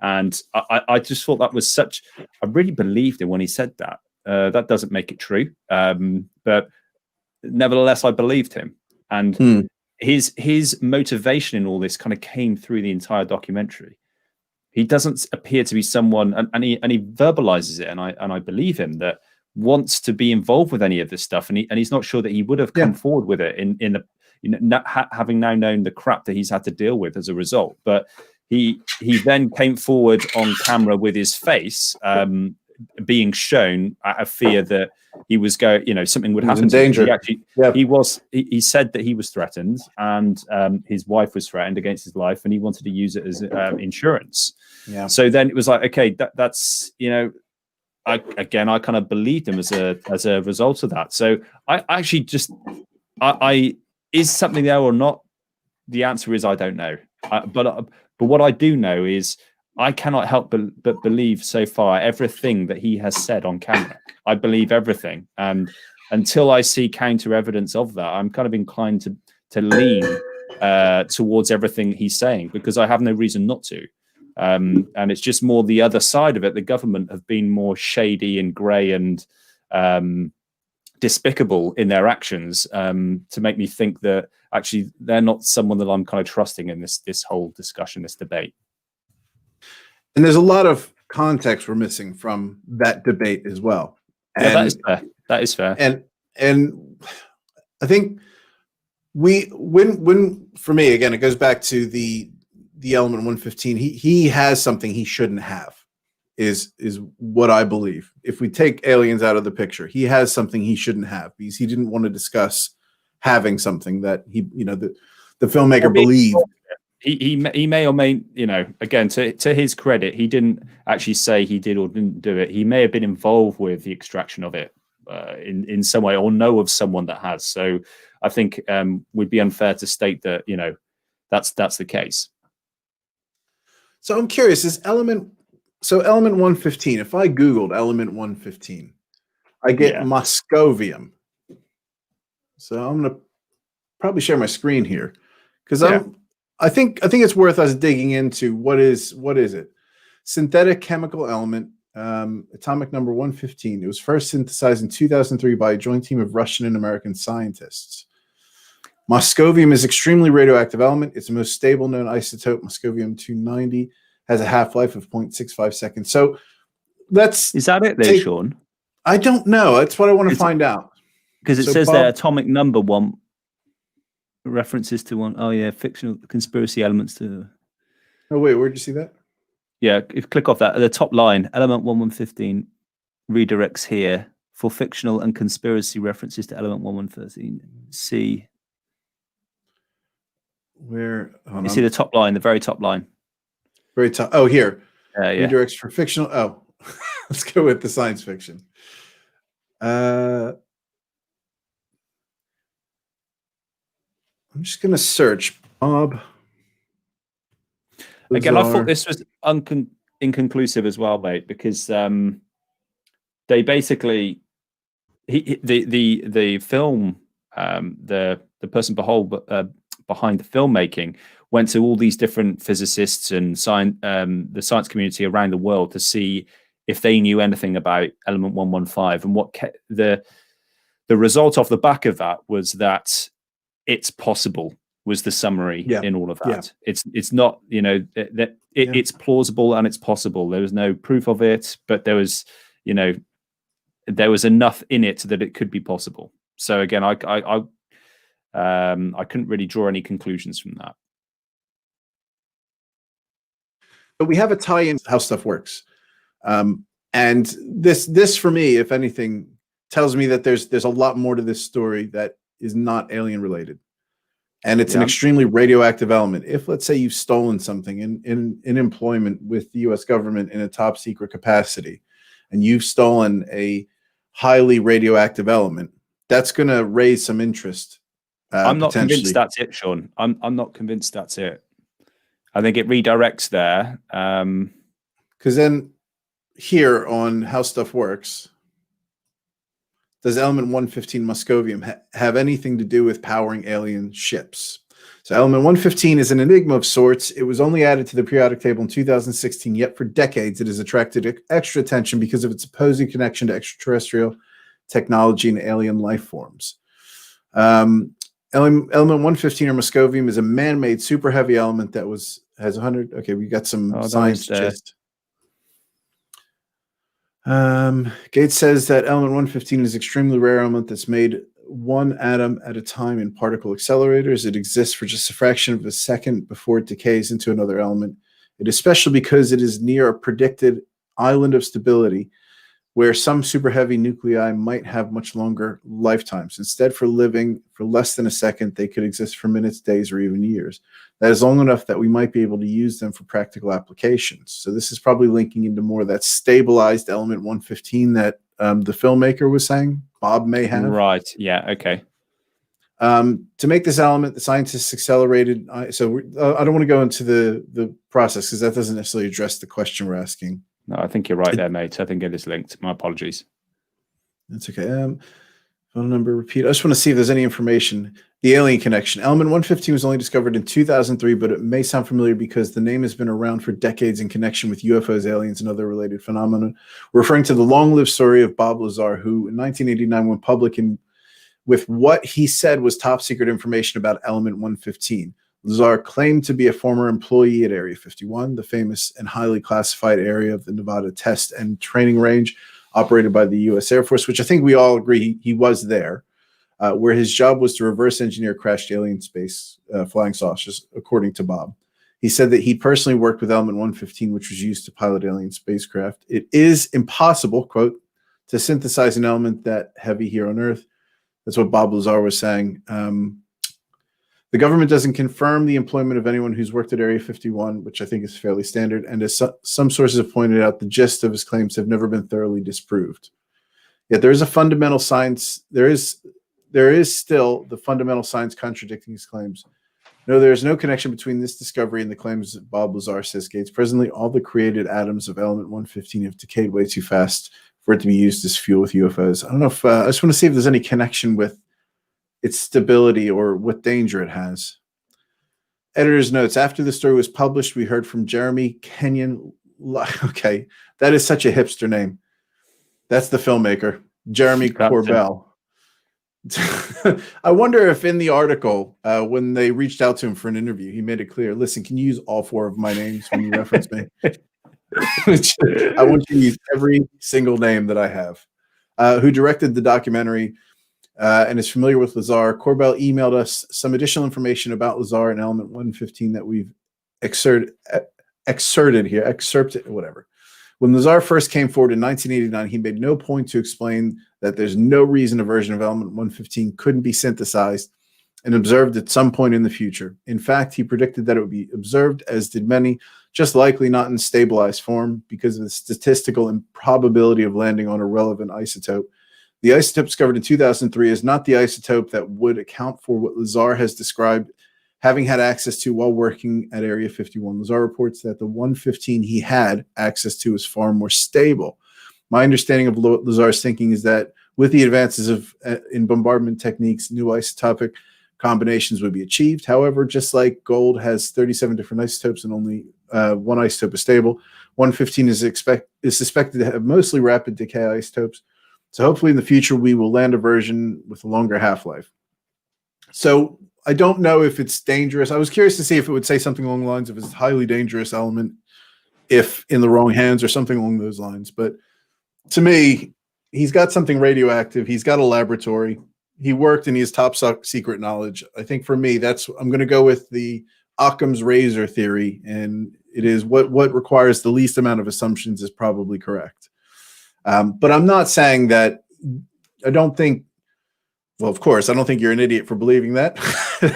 And I just thought that was I really believed him when he said that. That doesn't make it true. But nevertheless, I believed him. And his motivation in all this kind of came through the entire documentary. He doesn't appear to be someone, and he verbalizes it, and I believe him, that wants to be involved with any of this stuff, and he's not sure that he would have come forward with it having now known the crap that he's had to deal with as a result. But he then came forward on camera with his face being shown out of fear that he was something would happen to him. He said that he was threatened, and his wife was threatened against his life, and he wanted to use it as insurance. Yeah. So then it was like, okay, that's I kind of believed him as a result of that. So I actually just is something there or not? The answer is I don't know. But what I do know is I cannot help but believe so far everything that he has said on camera. I believe everything, and until I see counter evidence of that, I'm kind of inclined to lean towards everything he's saying, because I have no reason not to. And it's just more the other side of it. The government have been more shady and grey and despicable in their actions, to make me think that actually they're not someone that I'm kind of trusting in this whole discussion, this debate. And there's a lot of context we're missing from that debate as well. Yeah, that is fair. That is fair. And I think when for me, again, it goes back to the element 115. He has something he shouldn't have, is what I believe. If we take aliens out of the picture, he has something he shouldn't have, because he didn't want to discuss having something that the filmmaker believed. He may or may, again, to his credit, he didn't actually say he did or didn't do it. He may have been involved with the extraction of it in some way, or know of someone that has. So I think would be unfair to state that that's the case. So I'm curious, element 115, if I Googled element 115, I get moscovium. So I'm going to probably share my screen here, because I think it's worth us digging into what is it? Synthetic chemical element, atomic number 115. It was first synthesized in 2003 by a joint team of Russian and American scientists. Moscovium is extremely radioactive element. It's the most stable known isotope, moscovium-290. has a half-life of 0.65 seconds. So is that it there, Sean? I don't know. That's what I want to find out. Because it says there atomic number one references to one. Oh yeah, fictional conspiracy elements to. Oh wait, where'd you see that? Yeah, if you click off that, the top line, element 1115 redirects here for fictional and conspiracy references to element 1113. See. Where you see the top line, the very top line. Very top. Oh, here. Yeah. Redirects for fictional. Oh, let's go with the science fiction. I'm just going to search Bob Lazar. Again, I thought this was inconclusive as well, mate, because they basically the film, the person behind the filmmaking went to all these different physicists and the science community around the world to see if they knew anything about element 115, and what the result off the back of that was that it's possible, was the summary in all of that. It's not, it's plausible and it's possible. There was no proof of it, but there was enough in it that it could be possible. So again, I couldn't really draw any conclusions from that. But we have a tie-in how stuff works. And this for me, if anything, tells me that there's a lot more to this story that is not alien related. And it's an extremely radioactive element. If, let's say, you've stolen something in employment with the US government in a top secret capacity, and you've stolen a highly radioactive element, that's going to raise some interest. I'm not convinced that's it, Sean. I'm not convinced that's it. I think it redirects there. Because then here on how stuff works, does element 115 moscovium have anything to do with powering alien ships? So element 115 is an enigma of sorts. It was only added to the periodic table in 2016, yet for decades it has attracted extra attention because of its supposed connection to extraterrestrial technology and alien life forms. Element 115 or moscovium is a man-made super heavy element that has 100. Okay, we got some science gist. Gates says that element 115 is an extremely rare element that's made one atom at a time in particle accelerators. It exists for just a fraction of a second before it decays into another element. It is special because it is near a predicted island of stability where some super heavy nuclei might have much longer lifetimes. Instead, for living for less than a second, they could exist for minutes, days, or even years. That is long enough that we might be able to use them for practical applications. So this is probably linking into more of that stabilized element 115 that the filmmaker was saying Bob may have. Right. Yeah. Okay. To make this element, the scientists accelerated. I don't want to go into the process because that doesn't necessarily address the question we're asking. No, I think you're right there, mate. I think it is linked. My apologies. That's okay. Phone number repeat. I just want to see if there's any information. The alien connection. Element 115 was only discovered in 2003, but it may sound familiar because the name has been around for decades in connection with UFOs, aliens, and other related phenomena. We're referring to the long-lived story of Bob Lazar, who in 1989 went public with what he said was top secret information about element 115. Lazar claimed to be a former employee at Area 51, the famous and highly classified area of the Nevada test and training range operated by the U.S. Air Force, which I think we all agree he was there, where his job was to reverse engineer crashed alien space flying saucers, according to Bob. He said that he personally worked with element 115, which was used to pilot alien spacecraft. It is impossible, quote, to synthesize an element that heavy here on Earth. That's what Bob Lazar was saying. The government doesn't confirm the employment of anyone who's worked at Area 51, which I think is fairly standard. And as some sources have pointed out, the gist of his claims have never been thoroughly disproved. Yet there is a fundamental science. There is still the fundamental science contradicting his claims. No, there is no connection between this discovery and the claims that Bob Lazar says Gates. Presently, all the created atoms of element 115 have decayed way too fast for it to be used as fuel with UFOs. I don't know if I just want to see if there's any connection with its stability or what danger it has. Editor's notes. After the story was published, we heard from Jeremy Kenyon. Okay, that is such a hipster name. That's the filmmaker, Jeremy Corbell. I wonder if in the article, when they reached out to him for an interview, he made it clear, listen, can you use all 4 of my names when you reference me? I want you to use every single name that I have. Who directed the documentary and is familiar with Lazar. Corbell emailed us some additional information about Lazar and element 115 that we've excerpted here, whatever. When Lazar first came forward in 1989, he made no point to explain that there's no reason a version of element 115 couldn't be synthesized and observed at some point in the future. In fact, he predicted that it would be observed, as did many, just likely not in stabilized form because of the statistical improbability of landing on a relevant isotope. The isotope discovered in 2003 is not the isotope that would account for what Lazar has described having had access to while working at Area 51. Lazar reports that the 115 he had access to is far more stable. My understanding of Lazar's thinking is that with the advances in bombardment techniques, new isotopic combinations would be achieved. However, just like gold has 37 different isotopes and only one isotope is stable, 115 is suspected to have mostly rapid decay isotopes. So hopefully in the future, we will land a version with a longer half-life. So I don't know if it's dangerous. I was curious to see if it would say something along the lines of it's a highly dangerous element if in the wrong hands or something along those lines. But to me, he's got something radioactive. He's got a laboratory. He worked and he has top secret knowledge. I think for me, I'm going to go with the Occam's razor theory. And it is what requires the least amount of assumptions is probably correct. But I'm not saying that I don't think, well, of course, I don't think you're an idiot for believing that.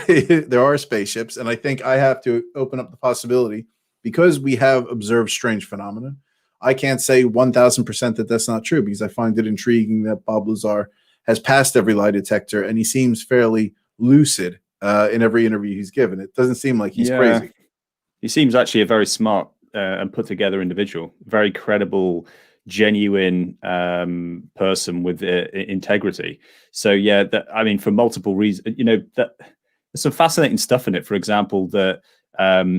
There are spaceships, and I think I have to open up the possibility because we have observed strange phenomena. I can't say 1,000% that that's not true because I find it intriguing that Bob Lazar has passed every lie detector, and he seems fairly lucid in every interview he's given. It doesn't seem like he's crazy. He seems actually a very smart and put together individual, very credible, genuine person with integrity. So yeah, I mean, for multiple reasons, that there's some fascinating stuff in it. For example, that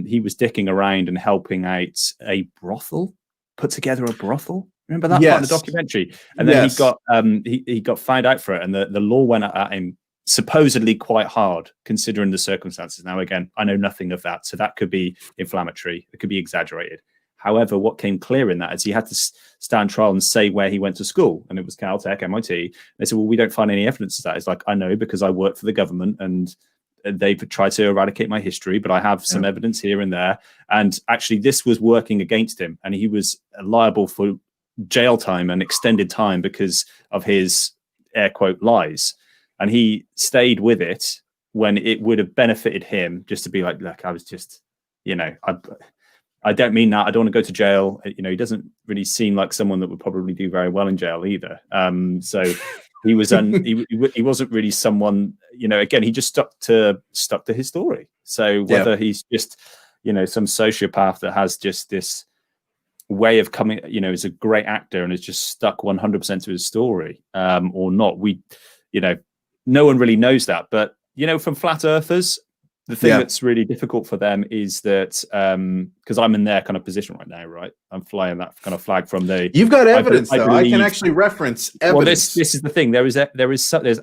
he was dicking around and helping out a brothel, put together a brothel. Remember that part of the documentary? And then he got found out for it, and the law went at him supposedly quite hard considering the circumstances. Now, again, I know nothing of that, so that could be inflammatory, it could be exaggerated. However, what came clear in that is he had to stand trial and say where he went to school, and it was Caltech, MIT. They said, well, we don't find any evidence of that. It's like, I know because I work for the government and they've tried to eradicate my history, but I have some evidence here and there. And actually, this was working against him, and he was liable for jail time and extended time because of his air quote lies. And he stayed with it when it would have benefited him just to be like, look, I was just, I don't mean that. I don't want to go to jail. He doesn't really seem like someone that would probably do very well in jail either. So he was he wasn't really someone. Again, he just stuck to his story. So whether he's just some sociopath that has just this way of coming, is a great actor and is just stuck 100% to his story, or not, no one really knows that. But from flat earthers, the thing that's really difficult for them is that because I'm in their kind of position right now, right? I'm flying that kind of flag from the. You've got evidence, though. I can actually reference evidence. Well, this is the thing. There's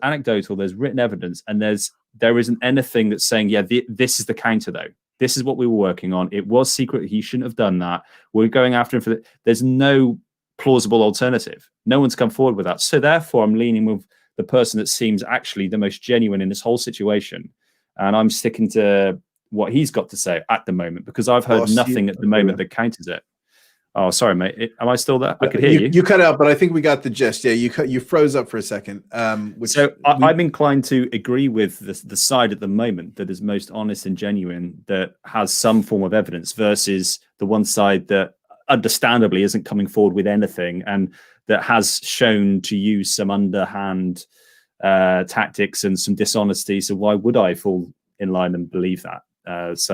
anecdotal, there's written evidence, and there isn't anything that's saying, this is the counter though. This is what we were working on. It was secret. He shouldn't have done that. We're going after him for that. There's no plausible alternative. No one's come forward with that. So therefore, I'm leaning with the person that seems actually the most genuine in this whole situation. And I'm sticking to what he's got to say at the moment because I've heard nothing at the moment that counters it. Oh, sorry, mate. Am I still there? I could hear you. You cut out, but I think we got the gist. Yeah, you froze up for a second. I'm inclined to agree with the side at the moment that is most honest and genuine, that has some form of evidence, versus the one side that understandably isn't coming forward with anything and that has shown to use some underhand tactics and some dishonesty. So why would I fall in line and believe that? There's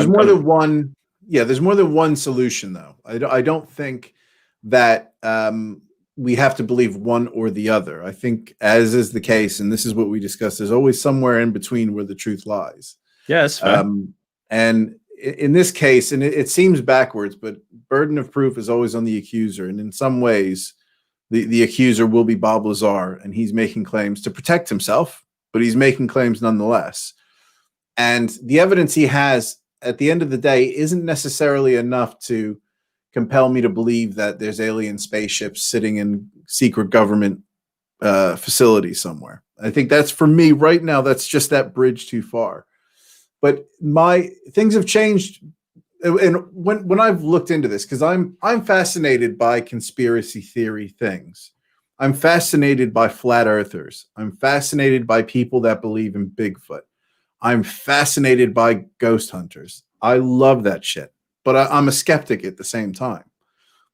more than one. Yeah, there's more than one solution, though. I don't think that we have to believe one or the other. I think, as is the case, and this is what we discussed, there's always somewhere in between where the truth lies. Yes. Yeah, and in this case, and it seems backwards, but burden of proof is always on the accuser. And in some ways, The accuser will be Bob Lazar, and he's making claims to protect himself, but he's making claims nonetheless. And the evidence he has at the end of the day isn't necessarily enough to compel me to believe that there's alien spaceships sitting in secret government facilities somewhere. I think that's, for me right now, that's just that bridge too far. But things have changed. And when I've looked into this, because I'm fascinated by conspiracy theory things. I'm fascinated by flat earthers. I'm fascinated by people that believe in Bigfoot. I'm fascinated by ghost hunters. I love that shit. But I'm a skeptic at the same time.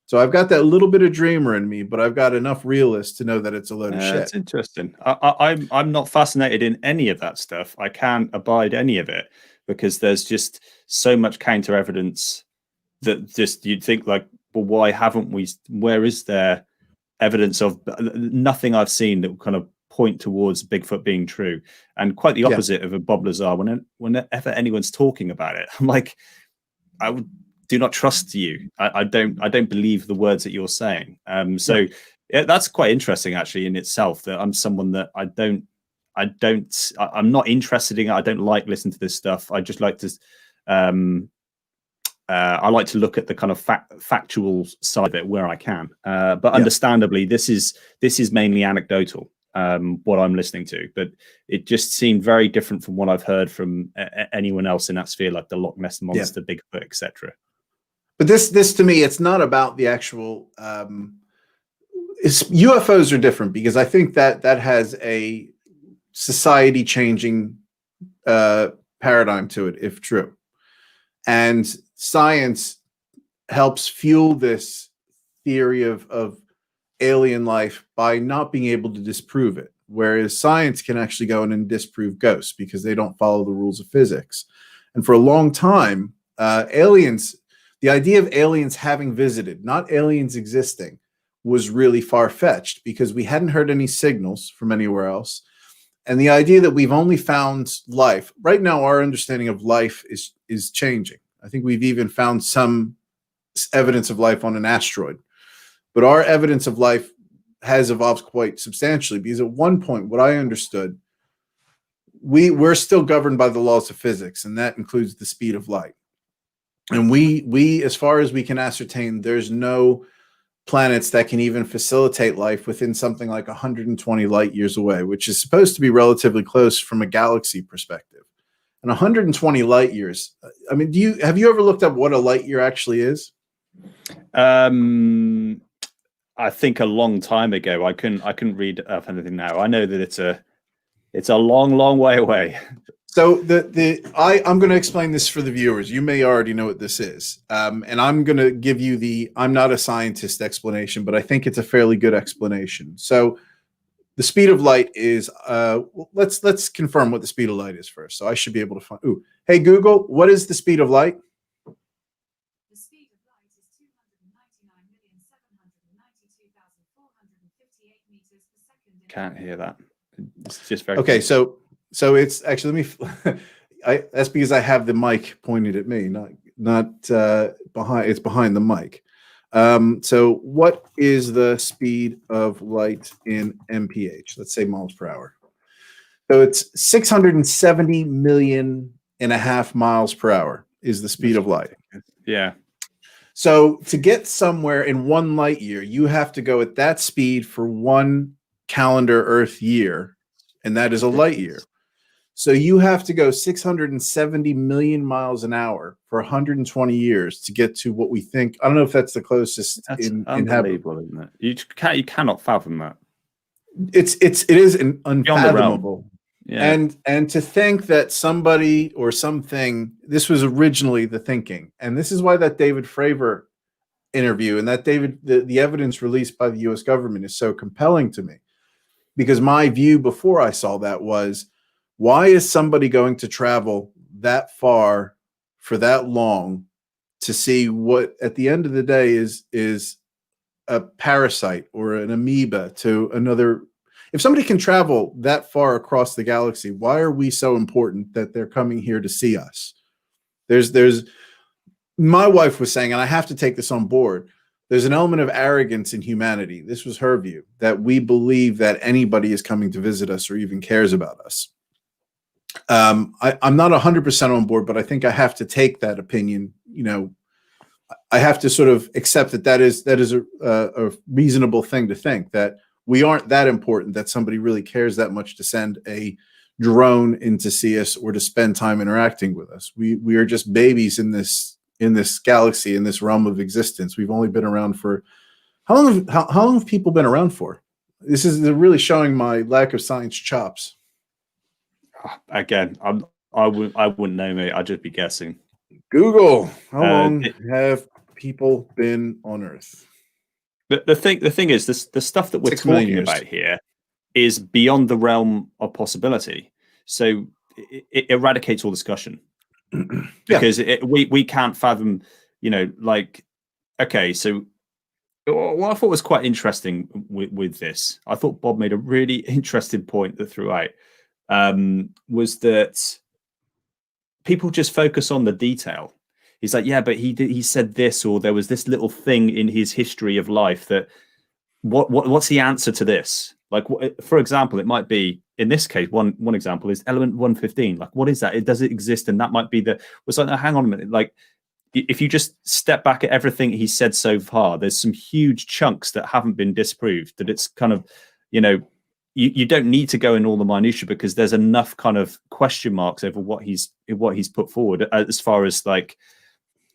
So I've got that little bit of dreamer in me, but I've got enough realist to know that it's a load of shit. It's interesting. I'm not fascinated in any of that stuff. I can't abide any of it because there's just so much counter evidence that just you'd think like, well, why haven't we? Where is there evidence of nothing I've seen that would kind of point towards Bigfoot being true? And quite the opposite of a Bob Lazar. Whenever anyone's talking about it, I'm like, I would. Do not trust you. I don't believe the words that you're saying. Yeah, that's quite interesting actually in itself, that I'm someone that I'm not interested in it. I don't like listening to this stuff. I just like to I like to look at the kind of factual side of it where I can. But understandably, this is mainly anecdotal, what I'm listening to, but it just seemed very different from what I've heard from anyone else in that sphere, like the Loch Ness Monster, Bigfoot, etc. But this to me, it's not about the actual. UFOs are different because I think that has a society-changing paradigm to it, if true, and science helps fuel this theory of alien life by not being able to disprove it. Whereas science can actually go in and disprove ghosts because they don't follow the rules of physics. And for a long time, the idea of aliens having visited, not aliens existing, was really far-fetched because we hadn't heard any signals from anywhere else. And the idea that we've only found life, right now our understanding of life is changing. I think we've even found some evidence of life on an asteroid. But our evidence of life has evolved quite substantially because at one point, what I understood, we're still governed by the laws of physics, and that includes the speed of light. And we, as far as we can ascertain, there's no planets that can even facilitate life within something like 120 light years away, which is supposed to be relatively close from a galaxy perspective. And 120 light years. I mean, have you ever looked up what a light year actually is? I think a long time ago. I couldn't read up anything now. I know that it's a long, long way away. So I'm going to explain this for the viewers. You may already know what this is, and I'm going to give you I'm not a scientist explanation, but I think it's a fairly good explanation. So the speed of light is let's confirm what the speed of light is first. So I should be able to find. Ooh, hey Google, what is the speed of light? The speed of light is 299,792,458 meters per second. Can't hear that. It's just very okay. So it's actually, that's because I have the mic pointed at me, not behind. It's behind the mic. So what is the speed of light in mph? Let's say miles per hour. So it's 670 million and a half miles per hour is the speed of light. Yeah. So to get somewhere in 1 light year, you have to go at that speed for 1 calendar Earth year, and that is a light year. So you have to go 670 million miles an hour for 120 years to get to what we think. I don't know if that's the closest. That's in unbelievable, isn't it? You cannot fathom that. It is unfathomable. Yeah. And to think that somebody or something, this was originally the thinking, and this is why that David Fravor interview and that the evidence released by the U.S. government is so compelling to me, because my view before I saw that was, why is somebody going to travel that far for that long to see what at the end of the day is a parasite or an amoeba to another? If somebody can travel that far across the galaxy, why are we so important that they're coming here to see us? There's my wife was saying, and I have to take this on board, there's an element of arrogance in humanity. This was her view, that we believe that anybody is coming to visit us or even cares about us. I'm not 100% on board, but I think I have to take that opinion. You know, I have to sort of accept that is a reasonable thing to think, that we aren't that important, that somebody really cares that much to send a drone in to see us or to spend time interacting with us. We are just babies in this galaxy, in this realm of existence. We've only been around for how long have people been around for? This is really showing my lack of science chops. Again, I wouldn't know, mate. I'd just be guessing. Google, how long have people been on Earth? The thing is, the stuff that we're talking about here is beyond the realm of possibility. So it eradicates all discussion because we can't fathom, you know, like, okay, so what I thought was quite interesting with this, I thought Bob made a really interesting point that throughout was that people just focus on the detail. He's like, yeah, but he said this, or there was this little thing in his history of life that what's the answer to this? Like, for example, it might be, in this case, one example is element 115. Like, what is that? Does it exist? And that might be was like, no, hang on a minute. Like, if you just step back at everything he said so far, there's some huge chunks that haven't been disproved, that it's kind of, you know, you don't need to go in all the minutiae because there's enough kind of question marks over what he's put forward, as far as like,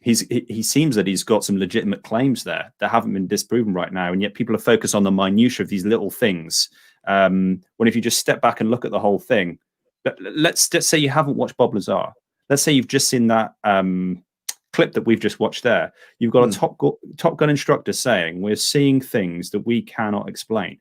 he seems that he's got some legitimate claims there that haven't been disproven right now, and yet people are focused on the minutiae of these little things. When if you just step bak and look at the whole thing, let's say you haven't watched Bob Lazar. Let's say you've just seen that clip that we've just watched there. You've got a Top Gun instructor saying we're seeing things that we cannot explain.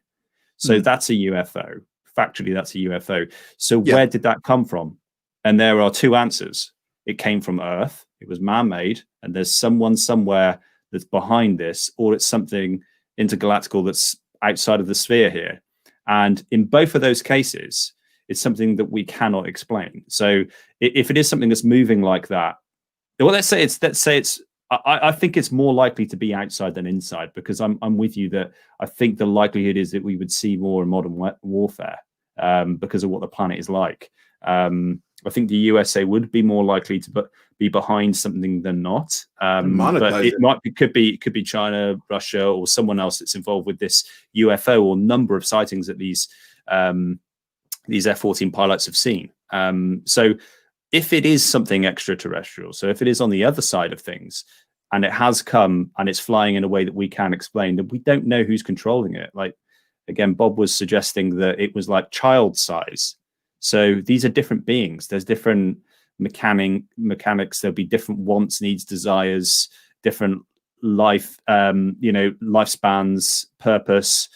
So that's a UFO. Factually, that's a UFO. So where did that come from? And there are two answers. It came from Earth. It was man-made, and there's someone somewhere that's behind this, or it's something intergalactical that's outside of the sphere here. And in both of those cases, it's something that we cannot explain. So if it is something that's moving like that, well, let's say it's. I think it's more likely to be outside than inside, because I'm with you that I think the likelihood is that we would see more in modern warfare because of what the planet is like. I think the USA would be more likely to be behind something than not. But it could be China, Russia, or someone else that's involved with this UFO or number of sightings that these F-14 pilots have seen. So if it is something extraterrestrial, so if it is on the other side of things, and it has come and it's flying in a way that we can't explain, then we don't know who's controlling it. Like, again, Bob was suggesting that it was like child size. So these are different beings. There's different mechanics. There'll be different wants, needs, desires, different life, lifespans, purpose.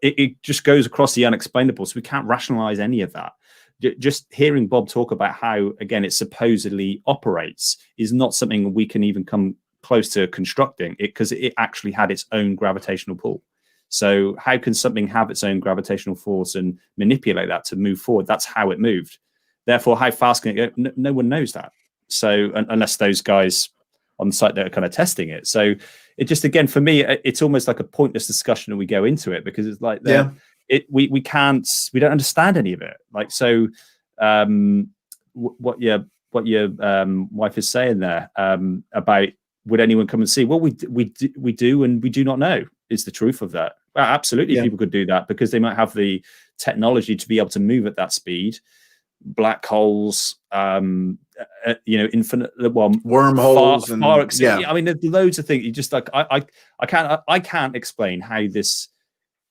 It just goes across the unexplainable. So we can't rationalize any of that. Just hearing Bob talk about how, again, it supposedly operates is not something we can even come close to constructing it, because it actually had its own gravitational pull. So how can something have its own gravitational force and manipulate that to move forward? That's how it moved. Therefore, how fast can it go? No one knows that. So unless those guys on site that are kind of testing it. So it just, again, for me, it's almost like a pointless discussion when we go into it, because it's like, we don't understand any of it. Like, so what your wife is saying there about, would anyone come and see? Well, we do, and we do not know is the truth of that. Well, absolutely, people could do that because they might have the technology to be able to move at that speed. Black holes, infinite, wormholes, I mean, there's loads of things. You just like, I can't explain how this.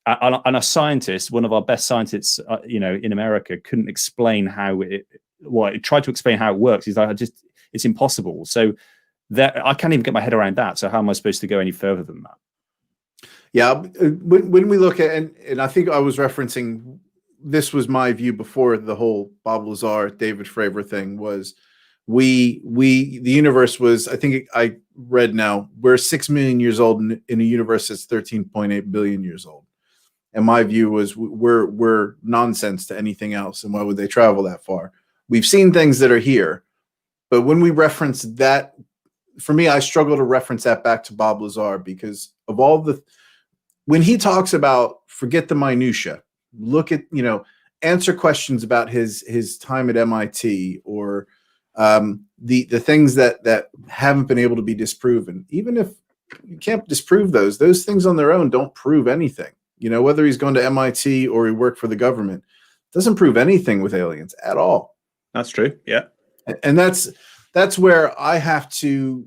And a scientist, one of our best scientists, in America, couldn't explain how it. Well, he tried to explain how it works. He's like, it's impossible. So I can't even get my head around that. So how am I supposed to go any further than that? Yeah, when we look at, and I think I was referencing, this was my view before the whole Bob Lazar, David Fravor thing, was the universe was, I think I read now, we're 6 million years old in a universe that's 13.8 billion years old. And my view was we're nonsense to anything else. And why would they travel that far? We've seen things that are here, but when we reference that for me, I struggle to reference that back to Bob Lazar because of all the, when he talks about forget the minutia, look at, answer questions about his time at MIT or the things that haven't been able to be disproven. Even if you can't disprove those things on their own don't prove anything. Whether he's gone to MIT or he worked for the government, doesn't prove anything with aliens at all. That's true. Yeah. And that's where I have to,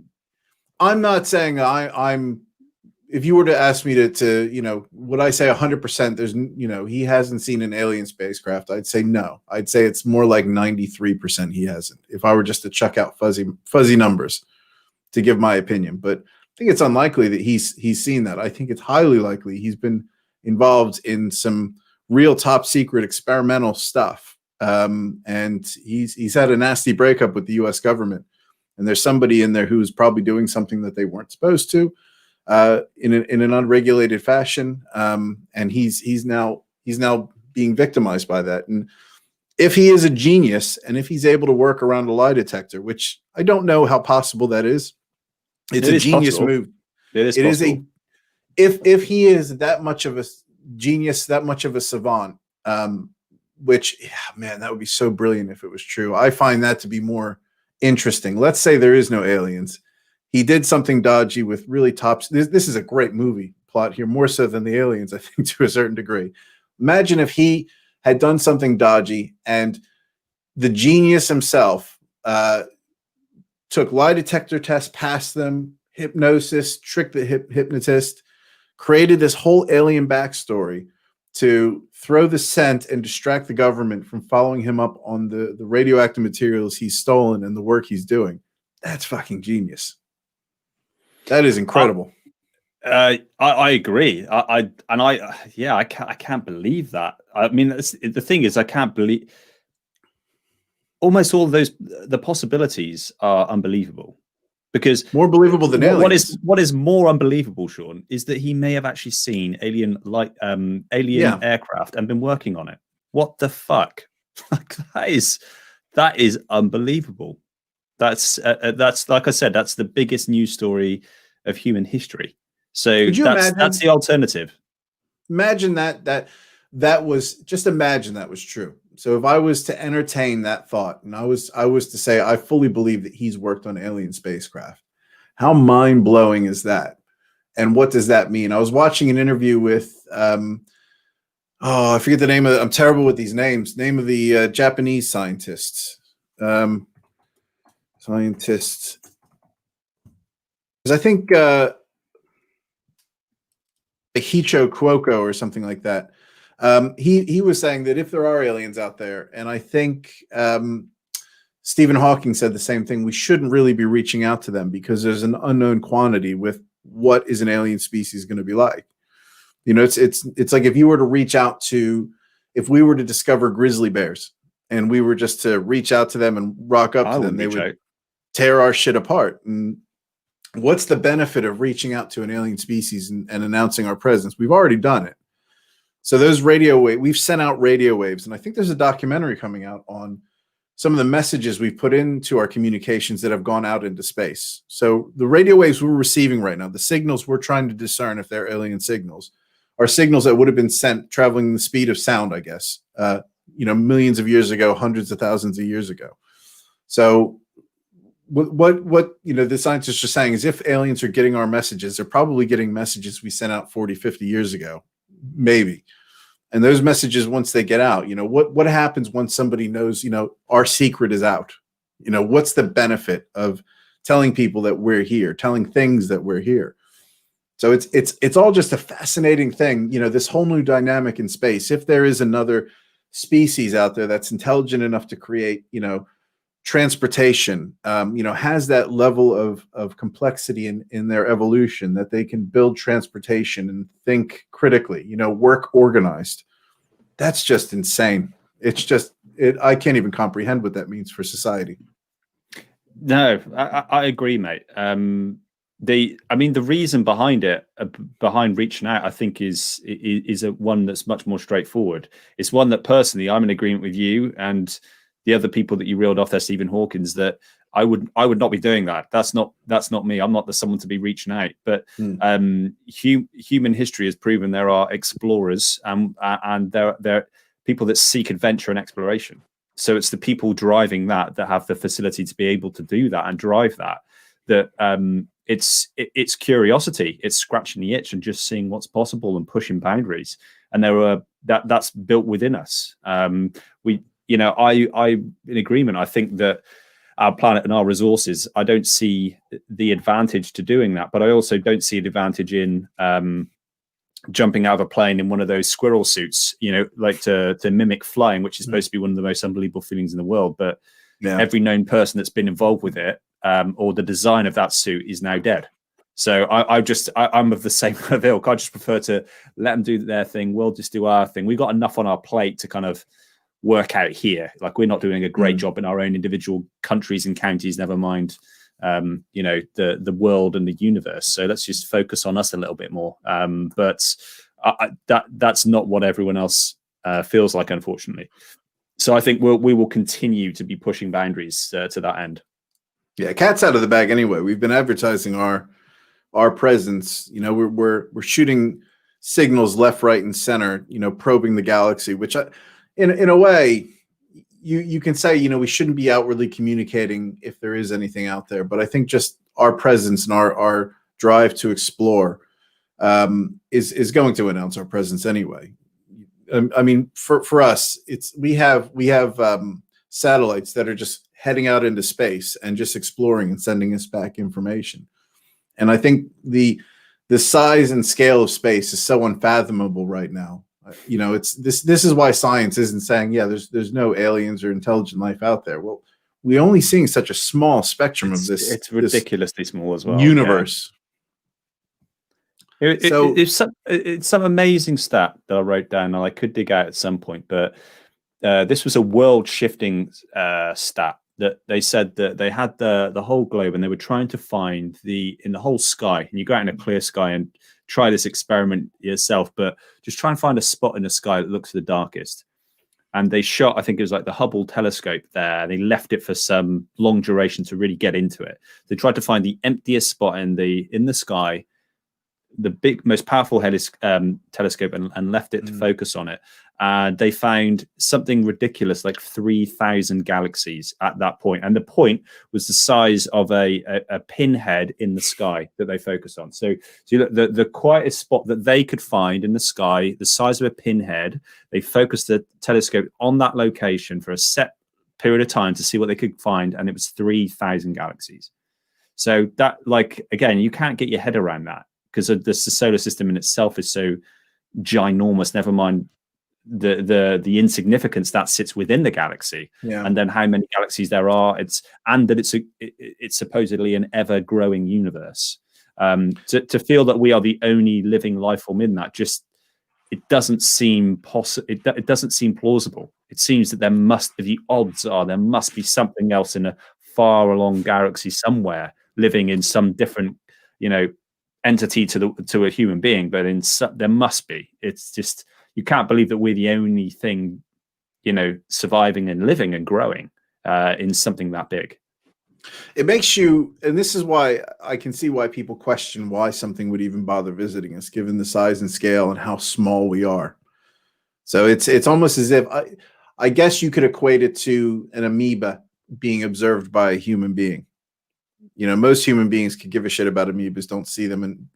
I'm not saying I'm, if you were to ask me to would I say 100% there's, he hasn't seen an alien spacecraft, I'd say no. I'd say it's more like 93% he hasn't, if I were just to chuck out fuzzy numbers to give my opinion. But I think it's unlikely that he's seen that. I think it's highly likely he's been involved in some real top secret experimental stuff. And he's had a nasty breakup with the US government. And there's somebody in there who's probably doing something that they weren't supposed to in an unregulated fashion. And he's now being victimized by that. And if he is a genius and if he's able to work around a lie detector, which I don't know how possible that is, it's a genius move. It is if he is that much of a genius, that much of a savant, which, man, that would be so brilliant if it was true. I find that to be more interesting. Let's say there is no aliens. He did something dodgy with really top. This is a great movie plot here, more so than the aliens, I think, to a certain degree. Imagine if he had done something dodgy and the genius himself took lie detector tests, passed them, hypnosis, tricked the hypnotist, created this whole alien backstory to throw the scent and distract the government from following him up on the radioactive materials he's stolen and the work he's doing. That's fucking genius. That is incredible. I agree. I can't believe that. I mean, the thing is, I can't believe almost all of the possibilities are unbelievable. Because more believable than aliens. What is more unbelievable, Sean, is that he may have actually seen alien aircraft and been working on it. What the fuck? that is unbelievable. That's like I said, that's the biggest news story of human history. So that's the alternative. Imagine that was just imagine that was true. So if I was to entertain that thought and I was to say, I fully believe that he's worked on alien spacecraft, how mind blowing is that? And what does that mean? I was watching an interview with, I forget the name of it. I'm terrible with these names. Name of the Japanese scientists. Because I think Hicho Cuoco or something like that. He was saying that if there are aliens out there, and I think Stephen Hawking said the same thing, we shouldn't really be reaching out to them because there's an unknown quantity with what is an alien species going to be like. It's like if you were to reach out to, if we were to discover grizzly bears and we were just to reach out to them and rock up to them, they would tear our shit apart. And what's the benefit of reaching out to an alien species and announcing our presence? We've already done it. So those radio waves, we've sent out radio waves. And I think there's a documentary coming out on some of the messages we've put into our communications that have gone out into space. So the radio waves we're receiving right now, the signals we're trying to discern if they're alien signals, are signals that would have been sent traveling the speed of sound, I guess, millions of years ago, hundreds of thousands of years ago. So what the scientists are saying is if aliens are getting our messages, they're probably getting messages we sent out 40, 50 years ago, maybe. And those messages, once they get out, what happens once somebody knows, our secret is out? What's the benefit of telling people that we're here, telling things that we're here? So it's all just a fascinating thing, this whole new dynamic in space. If there is another species out there that's intelligent enough to create, transportation, has that level of complexity in their evolution that they can build transportation and think critically, work organized. That's just insane. It's just, I can't even comprehend what that means for society. No, I agree, mate. The reason behind it, behind reaching out, I think is a one that's much more straightforward. It's one that personally I'm in agreement with you and the other people that you reeled off there, Stephen Hawkins, that I would not be doing that. That's not me. I'm not the someone to be reaching out. But human history has proven there are explorers and there are people that seek adventure and exploration. So it's the people driving that have the facility to be able to do that and drive that. It's curiosity. It's scratching the itch and just seeing what's possible and pushing boundaries. And that's built within us. I in agreement. I think that our planet and our resources, I don't see the advantage to doing that, but I also don't see an advantage in jumping out of a plane in one of those squirrel suits, like to mimic flying, which is supposed to be one of the most unbelievable feelings in the world. But every known person that's been involved with it, or the design of that suit, is now dead. So I'm of the same ilk. I just prefer to let them do their thing. We'll just do our thing. We've got enough on our plate to kind of work out here. Like, we're not doing a great job in our own individual countries and counties, never mind the world and the universe. So let's just focus on us a little bit more. But that's not what everyone else feels like, unfortunately. So I think we will continue to be pushing boundaries to that end. Yeah, cat's out of the bag anyway. We've been advertising our presence. We're shooting signals left, right, and center. Probing the galaxy, which in a way, you can say, we shouldn't be outwardly communicating if there is anything out there. But I think just our presence and our drive to explore is going to announce our presence anyway. I mean, for us, we have satellites that are just heading out into space and just exploring and sending us back information. And I think the size and scale of space is so unfathomable right now. This is why science isn't saying, there's no aliens or intelligent life out there. Well, we're only seeing such a small spectrum of this. It's ridiculously small as well. Universe. Yeah. It's some amazing stat that I wrote down, and I could dig out at some point, but this was a world-shifting stat that they said that they had the whole globe, and they were trying to find in the whole sky. And you go out in a clear sky and try this experiment yourself, but just try and find a spot in the sky that looks the darkest. And they shot, I think it was like the Hubble telescope there. They left it for some long duration to really get into it. They tried to find the emptiest spot in the sky, the big, most powerful telescope, and left it to focus on it. They found something ridiculous, like 3,000 galaxies at that point. And the point was the size of a pinhead in the sky that they focused on. So you look, the quietest spot that they could find in the sky, the size of a pinhead, they focused the telescope on that location for a set period of time to see what they could find. And it was 3,000 galaxies. So that, like, again, you can't get your head around that, because the solar system in itself is so ginormous, never mind the insignificance that sits within the galaxy, and then how many galaxies there are. It's supposedly an ever-growing universe. To feel that we are the only living life form in that, it doesn't seem possible. It doesn't seem plausible. It seems that the odds are there must be something else in a far along galaxy somewhere, living in some different, entity to a human being, but there must be. It's just, you can't believe that we're the only thing, surviving and living and growing in something that big. It makes you, and this is why I can see why people question why something would even bother visiting us, given the size and scale and how small we are. So it's almost as if I guess you could equate it to an amoeba being observed by a human being. Most human beings could give a shit about amoebas, don't see them, and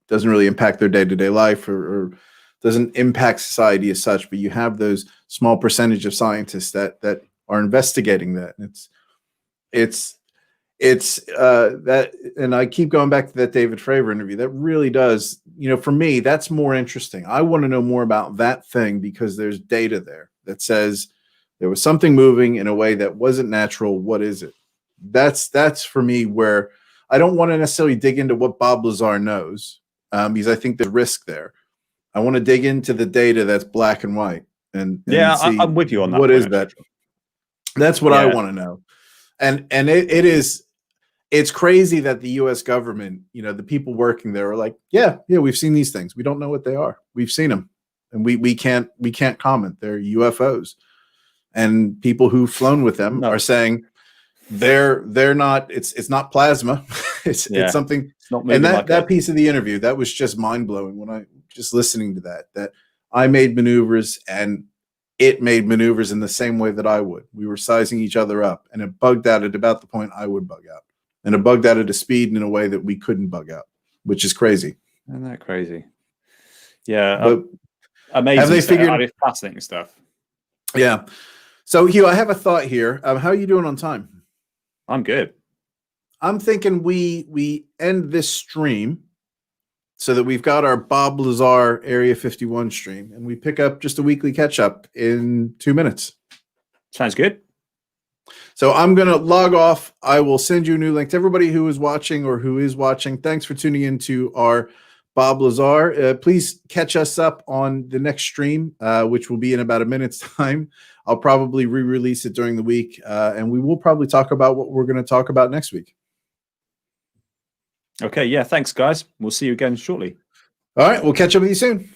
doesn't really impact their day-to-day life or doesn't impact society as such. But you have those small percentage of scientists that are investigating that. And it's that, and I keep going back to that David Fravor interview. That really does, for me, that's more interesting. I want to know more about that thing, because there's data there that says there was something moving in a way that wasn't natural. What is it? That's for me where I don't want to necessarily dig into what Bob Lazar knows, because I think there's risk there. I want to dig into the data that's black and white and see I'm with you on that. What is that? That's what I want to know. And it's crazy that the U.S. government, the people working there are like, yeah, we've seen these things. We don't know what they are. We've seen them, and we can't comment. They're UFOs, and people who've flown with them are saying, they're not. It's not plasma. It's something. It's not and moving that like that piece of the interview, that was just mind blowing when I just listening to that I made maneuvers and it made maneuvers in the same way that I would. We were sizing each other up, and it bugged out at about the point I would bug out, and it bugged out at a speed and in a way that we couldn't bug out, which is crazy. Isn't that crazy? Yeah, But amazing. have they figured? I mean, fascinating stuff. Yeah. So Hugh, I have a thought here. How are you doing on time? I'm good. I'm thinking we end this stream so that we've got our Bob Lazar Area 51 stream, and we pick up just a weekly catch up in 2 minutes. Sounds good. So I'm going to log off. I will send you a new link to everybody who is watching or who is watching. Thanks for tuning in to our Bob Lazar. Please catch us up on the next stream, which will be in about a minute's time. I'll probably re-release it during the week, and we will probably talk about what we're going to talk about next week. Okay, yeah, thanks, guys. We'll see you again shortly. All right, we'll catch up with you soon.